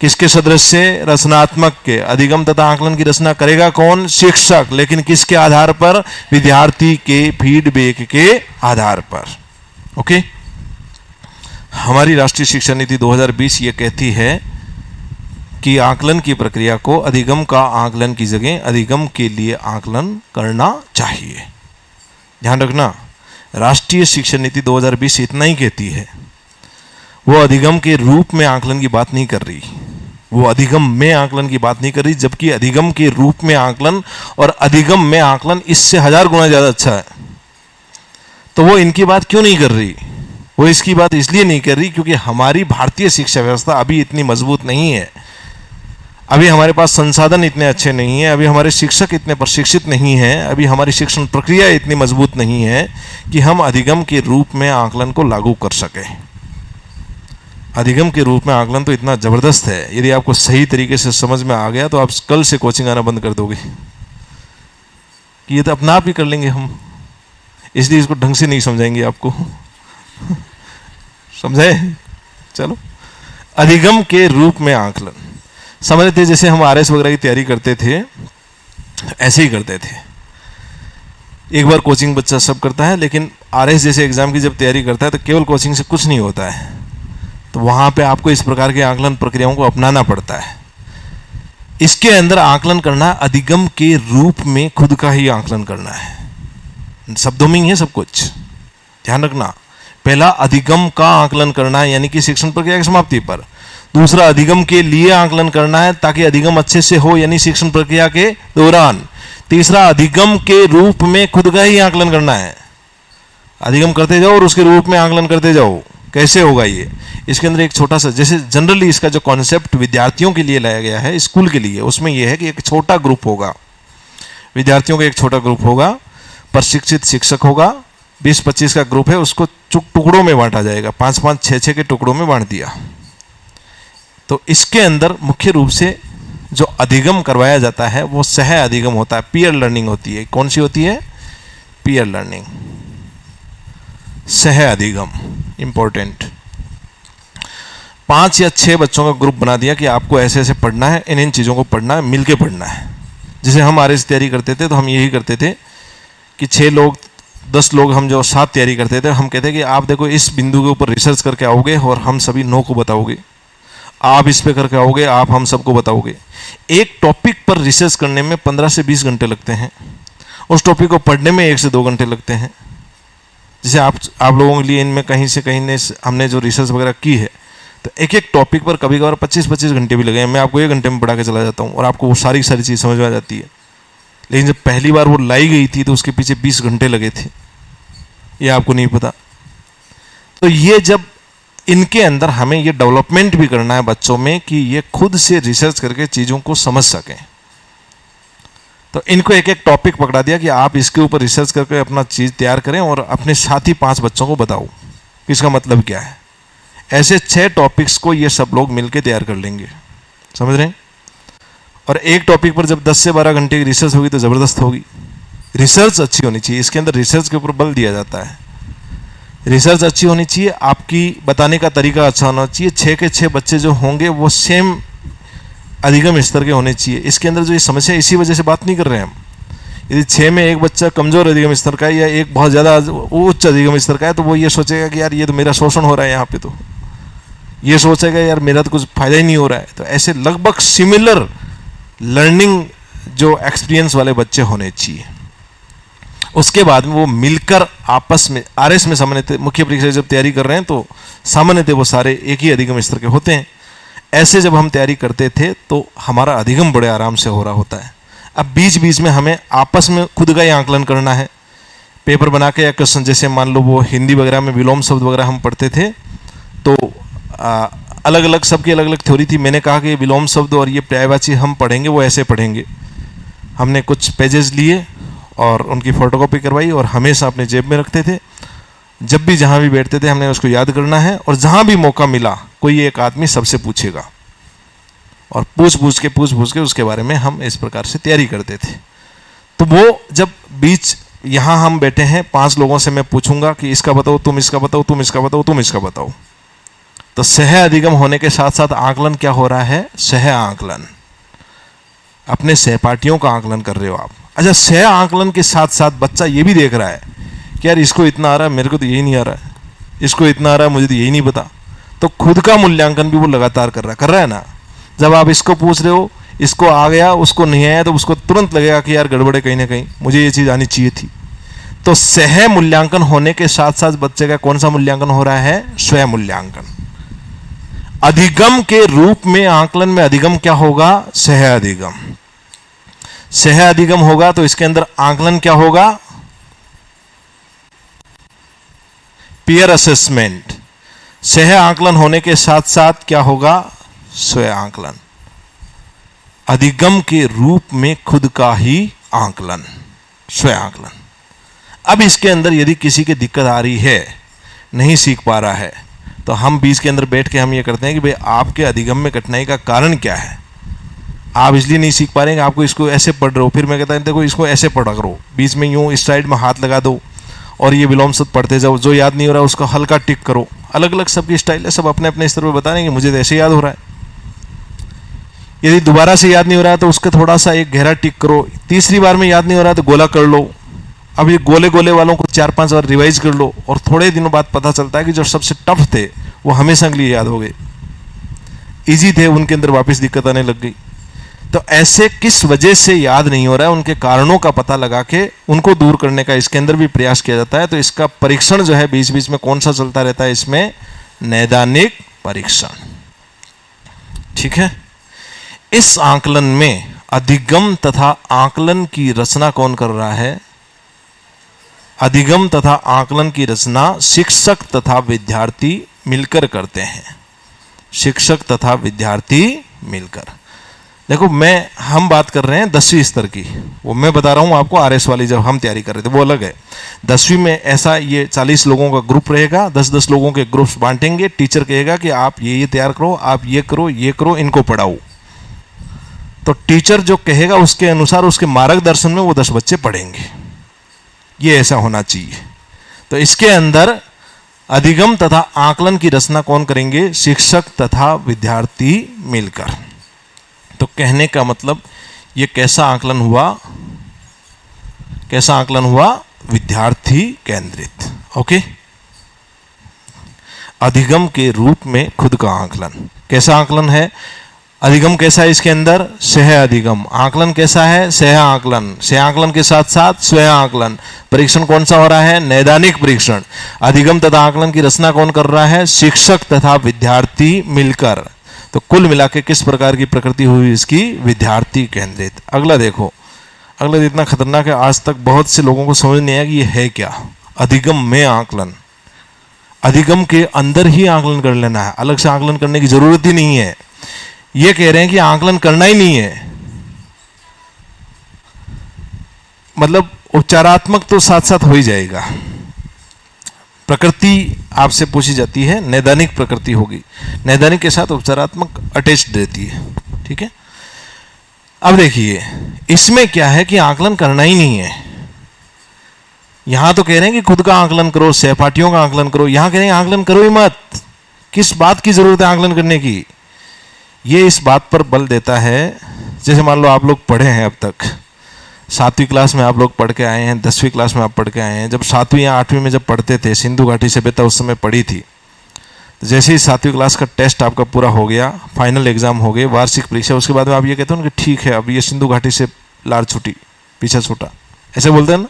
किसके सदृश से? रचनात्मक के। अधिगम तथा आकलन की रचना करेगा कौन? शिक्षक। लेकिन किसके आधार पर? विद्यार्थी के फीडबैक के आधार पर। ओके। हमारी राष्ट्रीय शिक्षा नीति 2020 ये कहती है कि आकलन की प्रक्रिया को अधिगम का आकलन की जगह अधिगम के लिए आकलन करना चाहिए। ध्यान रखना, राष्ट्रीय शिक्षा नीति 2020 इतना ही कहती है, वो अधिगम के रूप में आकलन की बात नहीं कर रही, वो अधिगम में आकलन की बात नहीं कर रही। जबकि अधिगम के रूप में आकलन और अधिगम में आकलन इससे 1000 गुना ज्यादा अच्छा है। तो वो इनकी बात क्यों नहीं कर रही? वो इसकी बात इसलिए नहीं कर रही क्योंकि हमारी भारतीय शिक्षा व्यवस्था अभी इतनी मजबूत नहीं है, अभी हमारे पास संसाधन इतने अच्छे नहीं है, अभी हमारे शिक्षक इतने प्रशिक्षित नहीं हैं, अभी हमारी शिक्षण प्रक्रिया इतनी मजबूत नहीं है कि हम अधिगम के रूप में आकलन को लागू कर सकें। अधिगम के रूप में आकलन तो इतना जबरदस्त है, यदि आपको सही तरीके से समझ में आ गया तो आप कल से कोचिंग आना बंद कर दोगे कि ये तो अपना आप ही कर लेंगे हम, इसलिए इसको ढंग से नहीं समझाएंगे आपको। समझे? चलो, अधिगम के रूप में आकलन समझ थे, जैसे हम आरएस वगैरह की तैयारी करते थे ऐसे ही करते थे। एक बार कोचिंग बच्चा सब करता है, लेकिन आरएस जैसे एग्जाम की जब तैयारी करता है तो केवल कोचिंग से कुछ नहीं होता है, तो वहां पे आपको इस प्रकार के आकलन प्रक्रियाओं को अपनाना पड़ता है। इसके अंदर आकलन करना अधिगम के रूप में खुद का ही आकलन करना है, शब्दों में ही है सब कुछ, ध्यान रखना। पहला अधिगम का आकलन करना है, यानी कि शिक्षण प्रक्रिया की समाप्ति पर। दूसरा अधिगम के लिए आकलन करना है ताकि अधिगम अच्छे से हो, यानी शिक्षण प्रक्रिया के दौरान। तीसरा अधिगम के रूप में खुद का ही आकलन करना है, अधिगम करते जाओ और उसके रूप में आकलन करते जाओ। कैसे होगा ये? इसके अंदर एक छोटा सा, जैसे जनरली इसका जो कॉन्सेप्ट विद्यार्थियों के लिए लाया गया है स्कूल के लिए, उसमें यह है कि एक छोटा ग्रुप होगा, विद्यार्थियों का एक छोटा ग्रुप होगा, प्रशिक्षित शिक्षक होगा, 20-25 का ग्रुप है, उसको टुकड़ों में बांटा जाएगा, 5-5, 6-6 के टुकड़ों में बांट दिया। तो इसके अंदर मुख्य रूप से जो अधिगम करवाया जाता है वो सह अधिगम होता है, पीयर लर्निंग होती है। कौन सी होती है? पीयर लर्निंग, सह अधिगम, इंपॉर्टेंट। 5 या 6 बच्चों का ग्रुप बना दिया कि आपको ऐसे ऐसे पढ़ना है, इन इन चीज़ों को पढ़ना है, मिलके पढ़ना है। जैसे हम आरएस तैयारी करते थे तो हम यही करते थे कि 6 लोग 10 लोग हम जो साथ तैयारी करते थे, हम कहते कि आप देखो इस बिंदु के ऊपर रिसर्च करके आओगे और हम सभी 9 को बताओगे, आप इस पे करके आओगे, आप हम सबको बताओगे। एक टॉपिक पर रिसर्च करने में 15 से 20 घंटे लगते हैं, उस टॉपिक को पढ़ने में 1 से 2 घंटे लगते हैं। जैसे आप लोगों के लिए इनमें कहीं से कहीं ने हमने जो रिसर्च वगैरह की है, तो एक एक टॉपिक पर कभी कभार 25-25 घंटे भी लगे हैं। मैं आपको 1 घंटे में पढ़ा के चला जाता हूँ और आपको वो सारी चीज़ समझ में आ जाती है। लेकिन जब पहली बार वो लाई गई थी तो उसके पीछे 20 घंटे लगे थे, ये आपको नहीं पता। तो ये जब इनके अंदर हमें ये डेवलपमेंट भी करना है बच्चों में कि ये खुद से रिसर्च करके चीज़ों को समझ सकें, तो इनको एक एक टॉपिक पकड़ा दिया कि आप इसके ऊपर रिसर्च करके अपना चीज़ तैयार करें और अपने साथी 5 बच्चों को बताओ कि इसका मतलब क्या है। ऐसे 6 टॉपिक्स को ये सब लोग मिलकर तैयार कर लेंगे, समझ रहे हैं? और एक टॉपिक पर जब 10 से 12 घंटे की रिसर्च होगी तो ज़बरदस्त होगी। रिसर्च अच्छी होनी चाहिए, इसके अंदर रिसर्च के ऊपर बल दिया जाता है। रिसर्च अच्छी होनी चाहिए, आपकी बताने का तरीका अच्छा होना चाहिए। 6 के 6 बच्चे जो होंगे वो सेम अधिगम स्तर के होने चाहिए। इसके अंदर जो ये समस्या, इसी वजह से बात नहीं कर रहे हैं हम। यदि 6 में एक बच्चा कमज़ोर अधिगम स्तर का है या एक बहुत ज़्यादा उच्च अधिगम स्तर का है, तो वो ये सोचेगा कि यार ये तो मेरा शोषण हो रहा है यहाँ पे, तो ये सोचेगा यार मेरा तो कुछ फ़ायदा ही नहीं हो रहा है। तो ऐसे लगभग सिमिलर लर्निंग जो एक्सपीरियंस वाले बच्चे होने चाहिए। उसके बाद में वो मिलकर आपस में आरएस में सामान्यतः मुख्य परीक्षा जब तैयारी कर रहे हैं तो सामान्यतः वो सारे एक ही अधिगम स्तर के होते हैं। ऐसे जब हम तैयारी करते थे तो हमारा अधिगम बड़े आराम से हो रहा होता है। अब बीच बीच में हमें आपस में खुद का ही आकलन करना है, पेपर बना के या क्वेश्चन, जैसे मान लो वो हिंदी वगैरह में विलोम शब्द वगैरह हम पढ़ते थे तो अलग अलग सबकी अलग अलग थ्योरी थी। मैंने कहा कि विलोम शब्द और ये पर्यायवाची हम पढ़ेंगे वो ऐसे पढ़ेंगे। हमने कुछ पेजेस लिए और उनकी फ़ोटोकॉपी करवाई और हमेशा अपने जेब में रखते थे। जब भी जहाँ भी बैठते थे हमने उसको याद करना है और जहाँ भी मौका मिला कोई एक आदमी सबसे पूछेगा और पूछ पूछ के उसके बारे में हम इस प्रकार से तैयारी करते थे। तो वो जब बीच यहाँ हम बैठे हैं 5 लोगों से मैं पूछूंगा कि इसका बताओ, तुम इसका बताओ, तुम इसका बताओ, तुम इसका बताओ। तो सह अधिगम होने के साथ साथ आकलन क्या हो रहा है? सह आकलन, अपने सहपाठियों का आकलन कर रहे हो आप। अच्छा, सह आकलन के साथ साथ बच्चा ये भी देख रहा है कि यार इसको इतना आ रहा है, मेरे को तो यही नहीं आ रहा है, इसको इतना आ रहा है, मुझे तो यही नहीं पता। तो खुद का मूल्यांकन भी वो लगातार कर रहा है ना। जब आप इसको पूछ रहे हो, इसको आ गया, उसको नहीं आया, तो उसको तुरंत लगेगा कि यार गड़बड़े कहीं ना कहीं, मुझे ये चीज़ आनी चाहिए थी। तो सह मूल्यांकन होने के साथ साथ बच्चे का कौन सा मूल्यांकन हो रहा है? स्वयं मूल्यांकन। अधिगम के रूप में आकलन में अधिगम क्या होगा? सह अधिगम। सह अधिगम होगा तो इसके अंदर आकलन क्या होगा? Peer assessment. सह आकलन होने के साथ साथ क्या होगा? स्वयं आकलन। अधिगम के रूप में खुद का ही आकलन, स्वयं आकलन। अब इसके अंदर यदि किसी की दिक्कत आ रही है, नहीं सीख पा रहा है, तो हम बीच के अंदर बैठ के हम ये करते हैं कि भाई आपके अधिगम में कठिनाई का कारण क्या है, आप इसलिए नहीं सीख पा रहे हैं, आपको इसको ऐसे पढ़ रहे हो। फिर मैं कहता हूँ देखो इसको ऐसे पढ़ा करो, बीच में यूँ इस साइड में हाथ लगा दो और ये विलोम शब्द पढ़ते जाओ, जो याद नहीं हो रहा है उसको हल्का टिक करो। अलग अलग सबकी स्टाइल है, सब अपने अपने स्तर पर बता रहे हैं कि मुझे तो ऐसे याद हो रहा है। यदि दोबारा से याद नहीं हो रहा है तो उसका थोड़ा सा एक गहरा टिक करो। तीसरी बार में याद नहीं हो रहा है तो गोला कर लो। अब ये गोले गोले वालों को 4-5 बार रिवाइज कर लो और थोड़े दिनों बाद पता चलता है कि जो सबसे टफ थे वो हमेशा के लिए याद हो गए, इजी थे, उनके अंदर वापस दिक्कत आने लग गई। तो ऐसे किस वजह से याद नहीं हो रहा है, उनके कारणों का पता लगा के उनको दूर करने का इसके अंदर भी प्रयास किया जाता है। तो इसका परीक्षण जो है बीच बीच में कौन सा चलता रहता है, इसमें नैदानिक परीक्षण। ठीक है। इस आकलन में अधिगम तथा आकलन की रचना कौन कर रहा है? अधिगम तथा आकलन की रचना शिक्षक तथा विद्यार्थी मिलकर करते हैं। शिक्षक तथा विद्यार्थी मिलकर। देखो हम बात कर रहे हैं 10वीं स्तर की, वो मैं बता रहा हूं आपको RS वाली जब हम तैयारी कर रहे थे वो अलग है। 10वीं में ऐसा ये 40 लोगों का ग्रुप रहेगा, 10-10 लोगों के ग्रुप्स बांटेंगे। टीचर कहेगा कि आप ये तैयार करो, आप ये करो, इनको पढ़ाओ। तो टीचर जो कहेगा उसके अनुसार उसके मार्गदर्शन में वो 10 बच्चे पढ़ेंगे। ये ऐसा होना चाहिए। तो इसके अंदर अधिगम तथा आकलन की रचना कौन करेंगे? शिक्षक तथा विद्यार्थी मिलकर। तो कहने का मतलब ये कैसा आकलन हुआ? कैसा आकलन हुआ? विद्यार्थी केंद्रित। ओके। अधिगम के रूप में खुद का आकलन। कैसा आकलन है? अधिगम कैसा है इसके अंदर? सह अधिगम। आकलन कैसा है? सह आकलन। सह आकलन के साथ साथ स्वयं आकलन। परीक्षण कौन सा हो रहा है? नैदानिक परीक्षण। अधिगम तथा आकलन की रचना कौन कर रहा है? शिक्षक तथा विद्यार्थी मिलकर। तो कुल मिला के किस प्रकार की प्रकृति हुई इसकी? विद्यार्थी केंद्रित। अगला देखो, अगला इतना खतरनाक है, आज तक बहुत से लोगों को समझ नहीं आया कि ये है क्या। अधिगम में आकलन। अधिगम के अंदर ही आकलन कर लेना है, अलग से आकलन करने की जरूरत ही नहीं है। ये कह रहे हैं कि आकलन करना ही नहीं है, मतलब उपचारात्मक तो साथ साथ हो ही जाएगा। प्रकृति आपसे पूछी जाती है, नैदानिक प्रकृति होगी, नैदानिक के साथ उपचारात्मक अटैच्ड रहती है। ठीक है। अब देखिए इसमें क्या है कि आकलन करना ही नहीं है। यहां तो कह रहे हैं कि खुद का आकलन करो, सहपाठियों का आकलन करो, यहां कह रहे हैं आकलन करो ही मत। किस बात की जरूरत है आकलन करने की? ये इस बात पर बल देता है, जैसे मान लो आप लोग पढ़े हैं, अब तक 7वीं क्लास में आप लोग पढ़ के आए हैं, 10वीं क्लास में आप पढ़ के आए हैं। जब 7वीं या 8वीं में जब पढ़ते थे, सिंधु घाटी सभ्यता उस समय पढ़ी थी। तो जैसे ही 7वीं क्लास का टेस्ट आपका पूरा हो गया, फाइनल एग्जाम हो गए, वार्षिक परीक्षा, उसके बाद में आप ये कहते हो ना कि ठीक है अब ये सिंधु घाटी से लार छूटी, पीछा छूटा, ऐसे बोलते हैं ना।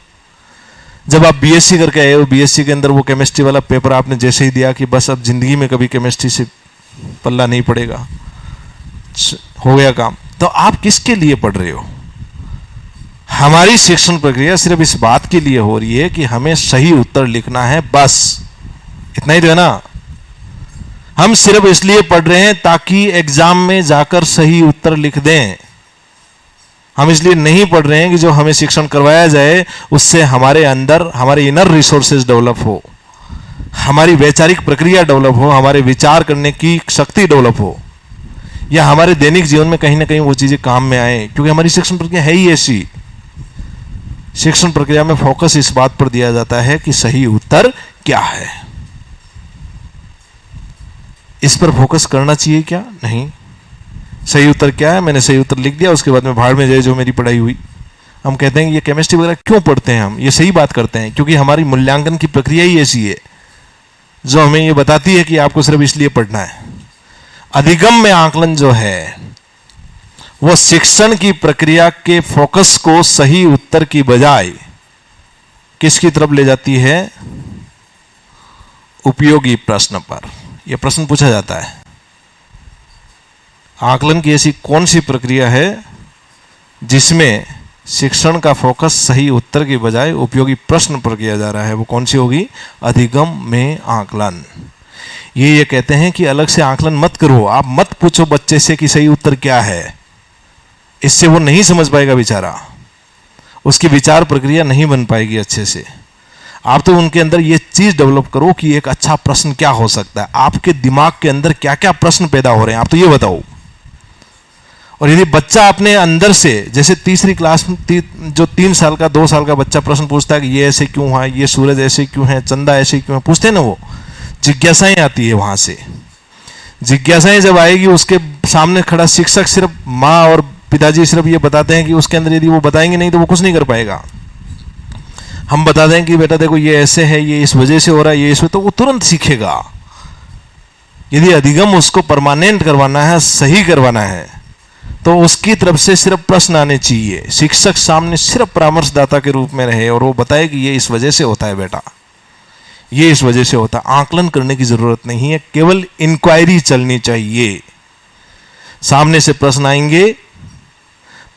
जब आप BSc करके आए हो, BSc के अंदर वो केमिस्ट्री वाला पेपर आपने जैसे ही दिया कि बस अब जिंदगी में कभी केमिस्ट्री से पल्ला नहीं पड़ेगा, हो गया काम। तो आप किसके लिए पढ़ रहे हो? हमारी शिक्षण प्रक्रिया सिर्फ इस बात के लिए हो रही है कि हमें सही उत्तर लिखना है, बस इतना ही तो है ना। हम सिर्फ इसलिए पढ़ रहे हैं ताकि एग्जाम में जाकर सही उत्तर लिख दें। हम इसलिए नहीं पढ़ रहे हैं कि जो हमें शिक्षण करवाया जाए उससे हमारे अंदर हमारे इनर रिसोर्सेज डेवलप हो, हमारी वैचारिक प्रक्रिया डेवलप हो, हमारे विचार करने की शक्ति डेवलप हो, या हमारे दैनिक जीवन में कहीं ना कहीं वो चीजें काम में आए। क्योंकि हमारी शिक्षण प्रक्रिया है ही ऐसी। शिक्षण प्रक्रिया में फोकस इस बात पर दिया जाता है कि सही उत्तर क्या है। इस पर फोकस करना चाहिए क्या? नहीं। सही उत्तर क्या है? मैंने सही उत्तर लिख दिया, उसके बाद में भाड़ में जाए जो मेरी पढ़ाई हुई। हम कहते हैं कि ये केमिस्ट्री वगैरह क्यों पढ़ते हैं हम? ये सही बात करते हैं क्योंकि हमारी मूल्यांकन की प्रक्रिया ही ऐसी है जो हमें ये बताती है कि आपको सिर्फ इसलिए पढ़ना है। अधिगम में आकलन जो है वो शिक्षण की प्रक्रिया के फोकस को सही उत्तर की बजाय किसकी तरफ ले जाती है? उपयोगी प्रश्न पर। यह प्रश्न पूछा जाता है, आकलन की ऐसी कौन सी प्रक्रिया है जिसमें शिक्षण का फोकस सही उत्तर की बजाय उपयोगी प्रश्न पर किया जा रहा है? वो कौन सी होगी? अधिगम में आकलन। ये कहते हैं कि अलग से आकलन मत करो, आप मत पूछो बच्चे से कि सही उत्तर क्या है, इससे वो नहीं समझ पाएगा बेचारा, उसकी विचार प्रक्रिया नहीं बन पाएगी अच्छे से। आप तो उनके अंदर ये चीज डेवलप करो कि एक अच्छा प्रश्न क्या हो सकता है, आपके दिमाग के अंदर क्या क्या प्रश्न पैदा हो रहे हैं, आप तो ये बताओ। और यदि बच्चा अपने अंदर से, जैसे तीसरी क्लास में जो 3 साल का 2 साल का बच्चा प्रश्न पूछता है कि ये ऐसे क्यों है, ये सूरज ऐसे क्यों है, चंदा ऐसे क्यों है, पूछते हैं ना, वो जिज्ञासाएं आती है वहां से। जिज्ञासाएं जब आएगी, उसके सामने खड़ा शिक्षक सिर्फ माँ और पिताजी सिर्फ ये बताते हैं कि उसके अंदर, यदि वो बताएंगे नहीं तो वो कुछ नहीं कर पाएगा। हम बता दें कि बेटा देखो ये ऐसे है, ये इस वजह से हो रहा है, ये इसमें, तो वो तुरंत सीखेगा। यदि अधिगम उसको परमानेंट करवाना है, सही करवाना है, तो उसकी तरफ से सिर्फ प्रश्न आने चाहिए। शिक्षक सामने सिर्फ परामर्शदाता के रूप में रहे और वो बताए कि ये इस वजह से होता है बेटा, ये इस वजह से होता है। आकलन करने की जरूरत नहीं है, केवल इंक्वायरी चलनी चाहिए। सामने से प्रश्न आएंगे,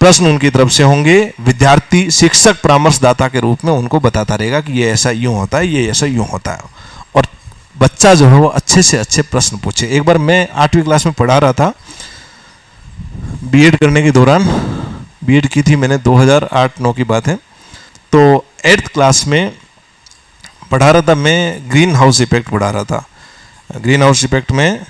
प्रश्न उनकी तरफ से होंगे, विद्यार्थी शिक्षक परामर्शदाता के रूप में उनको बताता रहेगा कि ये ऐसा यूं होता है, ये ऐसा यूं होता है, और बच्चा जो है वो अच्छे से अच्छे प्रश्न पूछे। एक बार मैं 8वीं क्लास में पढ़ा रहा था, बीएड करने के दौरान, बीएड की थी मैंने 2008-9 की बात है, तो 8th क्लास में पढ़ा रहा था मैं, ग्रीन हाउस इफेक्ट पढ़ा रहा था। ग्रीन हाउस इफेक्ट में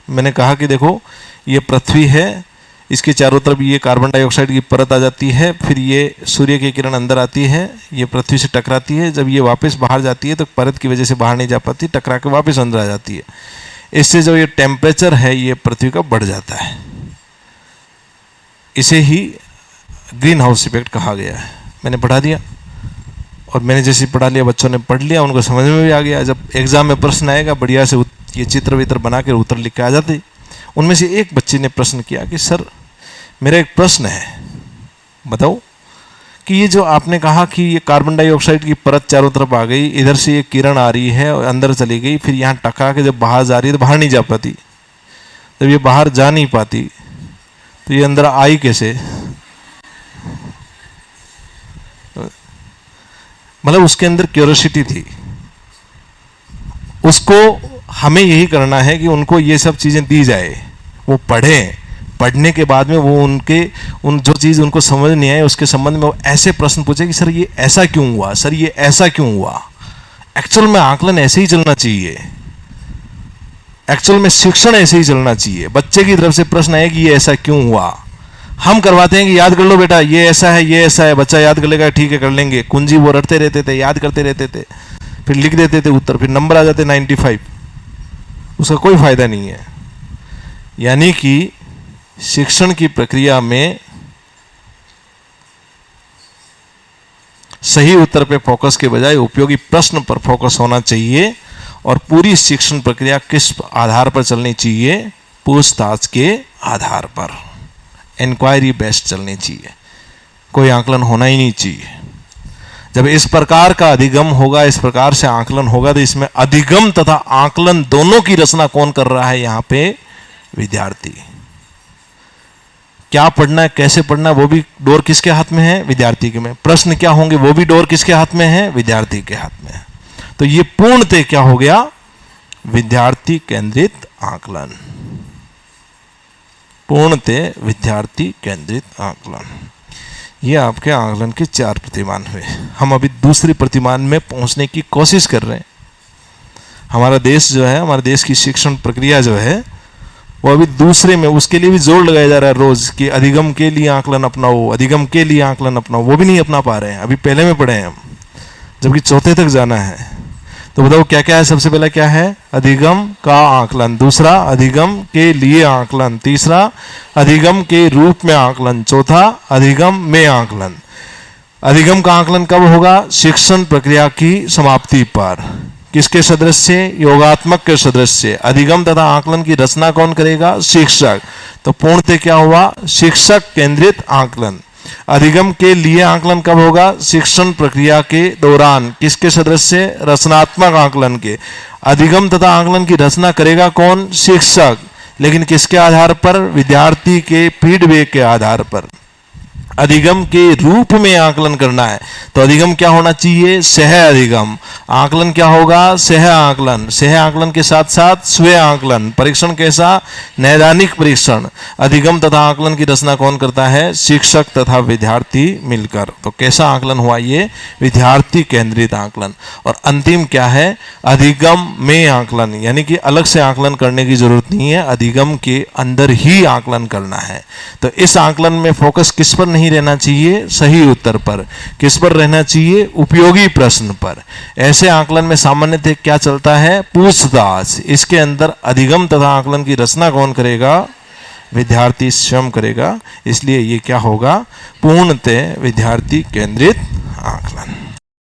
मैंने कहा कि देखो ये पृथ्वी है, इसके चारों तरफ ये कार्बन डाइऑक्साइड की परत आ जाती है, फिर ये सूर्य की किरण अंदर आती है, ये पृथ्वी से टकराती है, जब ये वापस बाहर जाती है तो परत की वजह से बाहर नहीं जा पाती, टकरा के वापस अंदर आ जाती है। इससे जो ये टेम्परेचर है ये पृथ्वी का बढ़ जाता है। इसे ही ग्रीन हाउस इफेक्ट कहा गया है। मैंने पढ़ा दिया, और मैंने जैसे पढ़ा लिया, बच्चों ने पढ़ लिया, उनको समझ में भी आ गया। जब एग्जाम में प्रश्न आएगा, बढ़िया से ये चित्र वित्र बना के उत्तर लिख के आ जाते। उनमें से एक बच्चे ने प्रश्न किया कि सर मेरा एक प्रश्न है, बताओ कि ये जो आपने कहा कि ये कार्बन डाइऑक्साइड की परत चारों तरफ आ गई, इधर से ये किरण आ रही है और अंदर चली गई, फिर यहाँ टकरा के जब बाहर जा रही है तो बाहर नहीं जा पाती, जब ये बाहर जा नहीं पाती तो ये अंदर आई कैसे? मतलब उसके अंदर क्यूरियोसिटी थी। उसको हमें यही करना है कि उनको ये सब चीजें दी जाए, वो पढ़ें, पढ़ने के बाद में वो उन जो चीज उनको समझ नहीं आए उसके संबंध में वो ऐसे प्रश्न पूछे कि सर ये ऐसा क्यों हुआ, सर ये ऐसा क्यों हुआ। एक्चुअल में आकलन ऐसे ही चलना चाहिए, एक्चुअल में शिक्षण ऐसे ही चलना चाहिए। बच्चे की तरफ से प्रश्न आए कि ये ऐसा क्यों हुआ, हम करवाते हैं कि याद कर लो बेटा, ये ऐसा है, ये ऐसा है, बच्चा याद कर लेगा, ठीक है कर लेंगे, कुंजी वो रटते रहते थे, याद करते रहते थे, फिर लिख देते थे उत्तर, फिर नंबर आ जाते 95, उसका कोई फायदा नहीं है। यानी कि शिक्षण की प्रक्रिया में सही उत्तर पे फोकस के बजाय उपयोगी प्रश्न पर फोकस होना चाहिए, और पूरी शिक्षण प्रक्रिया किस आधार पर चलनी चाहिए? पूछताछ के आधार पर, इंक्वायरी बेस्ड चलनी चाहिए, कोई आकलन होना ही नहीं चाहिए। जब इस प्रकार का अधिगम होगा, इस प्रकार से आकलन होगा, तो इसमें अधिगम तथा आकलन दोनों की रचना कौन कर रहा है? यहां पे विद्यार्थी। क्या पढ़ना है, कैसे पढ़ना है, वो भी डोर किसके हाथ में है? विद्यार्थी के में। प्रश्न क्या होंगे, वो भी डोर किसके हाथ में है? विद्यार्थी के हाथ में है। तो ये पूर्णतः क्या हो गया? विद्यार्थी केंद्रित आकलन, पूर्णतः विद्यार्थी केंद्रित आकलन। ये आपके आकलन के 4 प्रतिमान हुए। हम अभी दूसरी प्रतिमान में पहुंचने की कोशिश कर रहे हैं। हमारा देश जो है, हमारे देश की शिक्षण प्रक्रिया जो है, वो अभी दूसरे में, उसके लिए भी जोर लगाया जा रहा है रोज कि अधिगम के लिए आकलन अपनाओ, अधिगम के लिए आकलन अपनाओ, वो भी नहीं अपना पा रहे हैं। अभी पहले में पढ़े हैं हम, जबकि चौथे तक जाना है। तो बताओ क्या क्या है? सबसे पहला क्या है? अधिगम का आकलन, दूसरा अधिगम के लिए आकलन, तीसरा अधिगम के रूप में आकलन, चौथा अधिगम में आकलन। अधिगम का आकलन कब होगा? शिक्षण प्रक्रिया की समाप्ति पर। किसके सदस्य? योगात्मक के सदस्य। अधिगम तथा आकलन की रचना कौन करेगा? शिक्षक। तो पूर्णतः क्या हुआ? शिक्षक केंद्रित आकलन। अधिगम के लिए आकलन कब होगा? शिक्षण प्रक्रिया के दौरान। किसके सदस्य? रचनात्मक आकलन के। अधिगम तथा आकलन की रचना करेगा कौन? शिक्षक। लेकिन किसके आधार पर? विद्यार्थी के फीडबैक के आधार पर। अधिगम के रूप में आकलन करना है तो अधिगम क्या होना चाहिए? सह अधिगम। आकलन क्या होगा? सह आकलन। सह आकलन के साथ साथ स्वयं आकलन। परीक्षण कैसा? नैदानिक परीक्षण। अधिगम तथा आकलन की रचना कौन करता है? शिक्षक तथा विद्यार्थी मिलकर। तो कैसा आकलन हुआ ये? विद्यार्थी केंद्रित आकलन। और अंतिम क्या है? अधिगम में आकलन, यानी कि अलग से आकलन करने की जरूरत नहीं है, अधिगम के अंदर ही आकलन करना है। तो इस आकलन में फोकस किस पर नहीं रहना चाहिए? सही उत्तर पर। किस पर रहना चाहिए? उपयोगी प्रश्न पर। ऐसे आकलन में सामान्यतः क्या चलता है? पूछताछ। इसके अंदर अधिगम तथा आकलन की रचना कौन करेगा? विद्यार्थी स्वयं करेगा। इसलिए ये क्या होगा? पूर्णतः विद्यार्थी केंद्रित आकलन।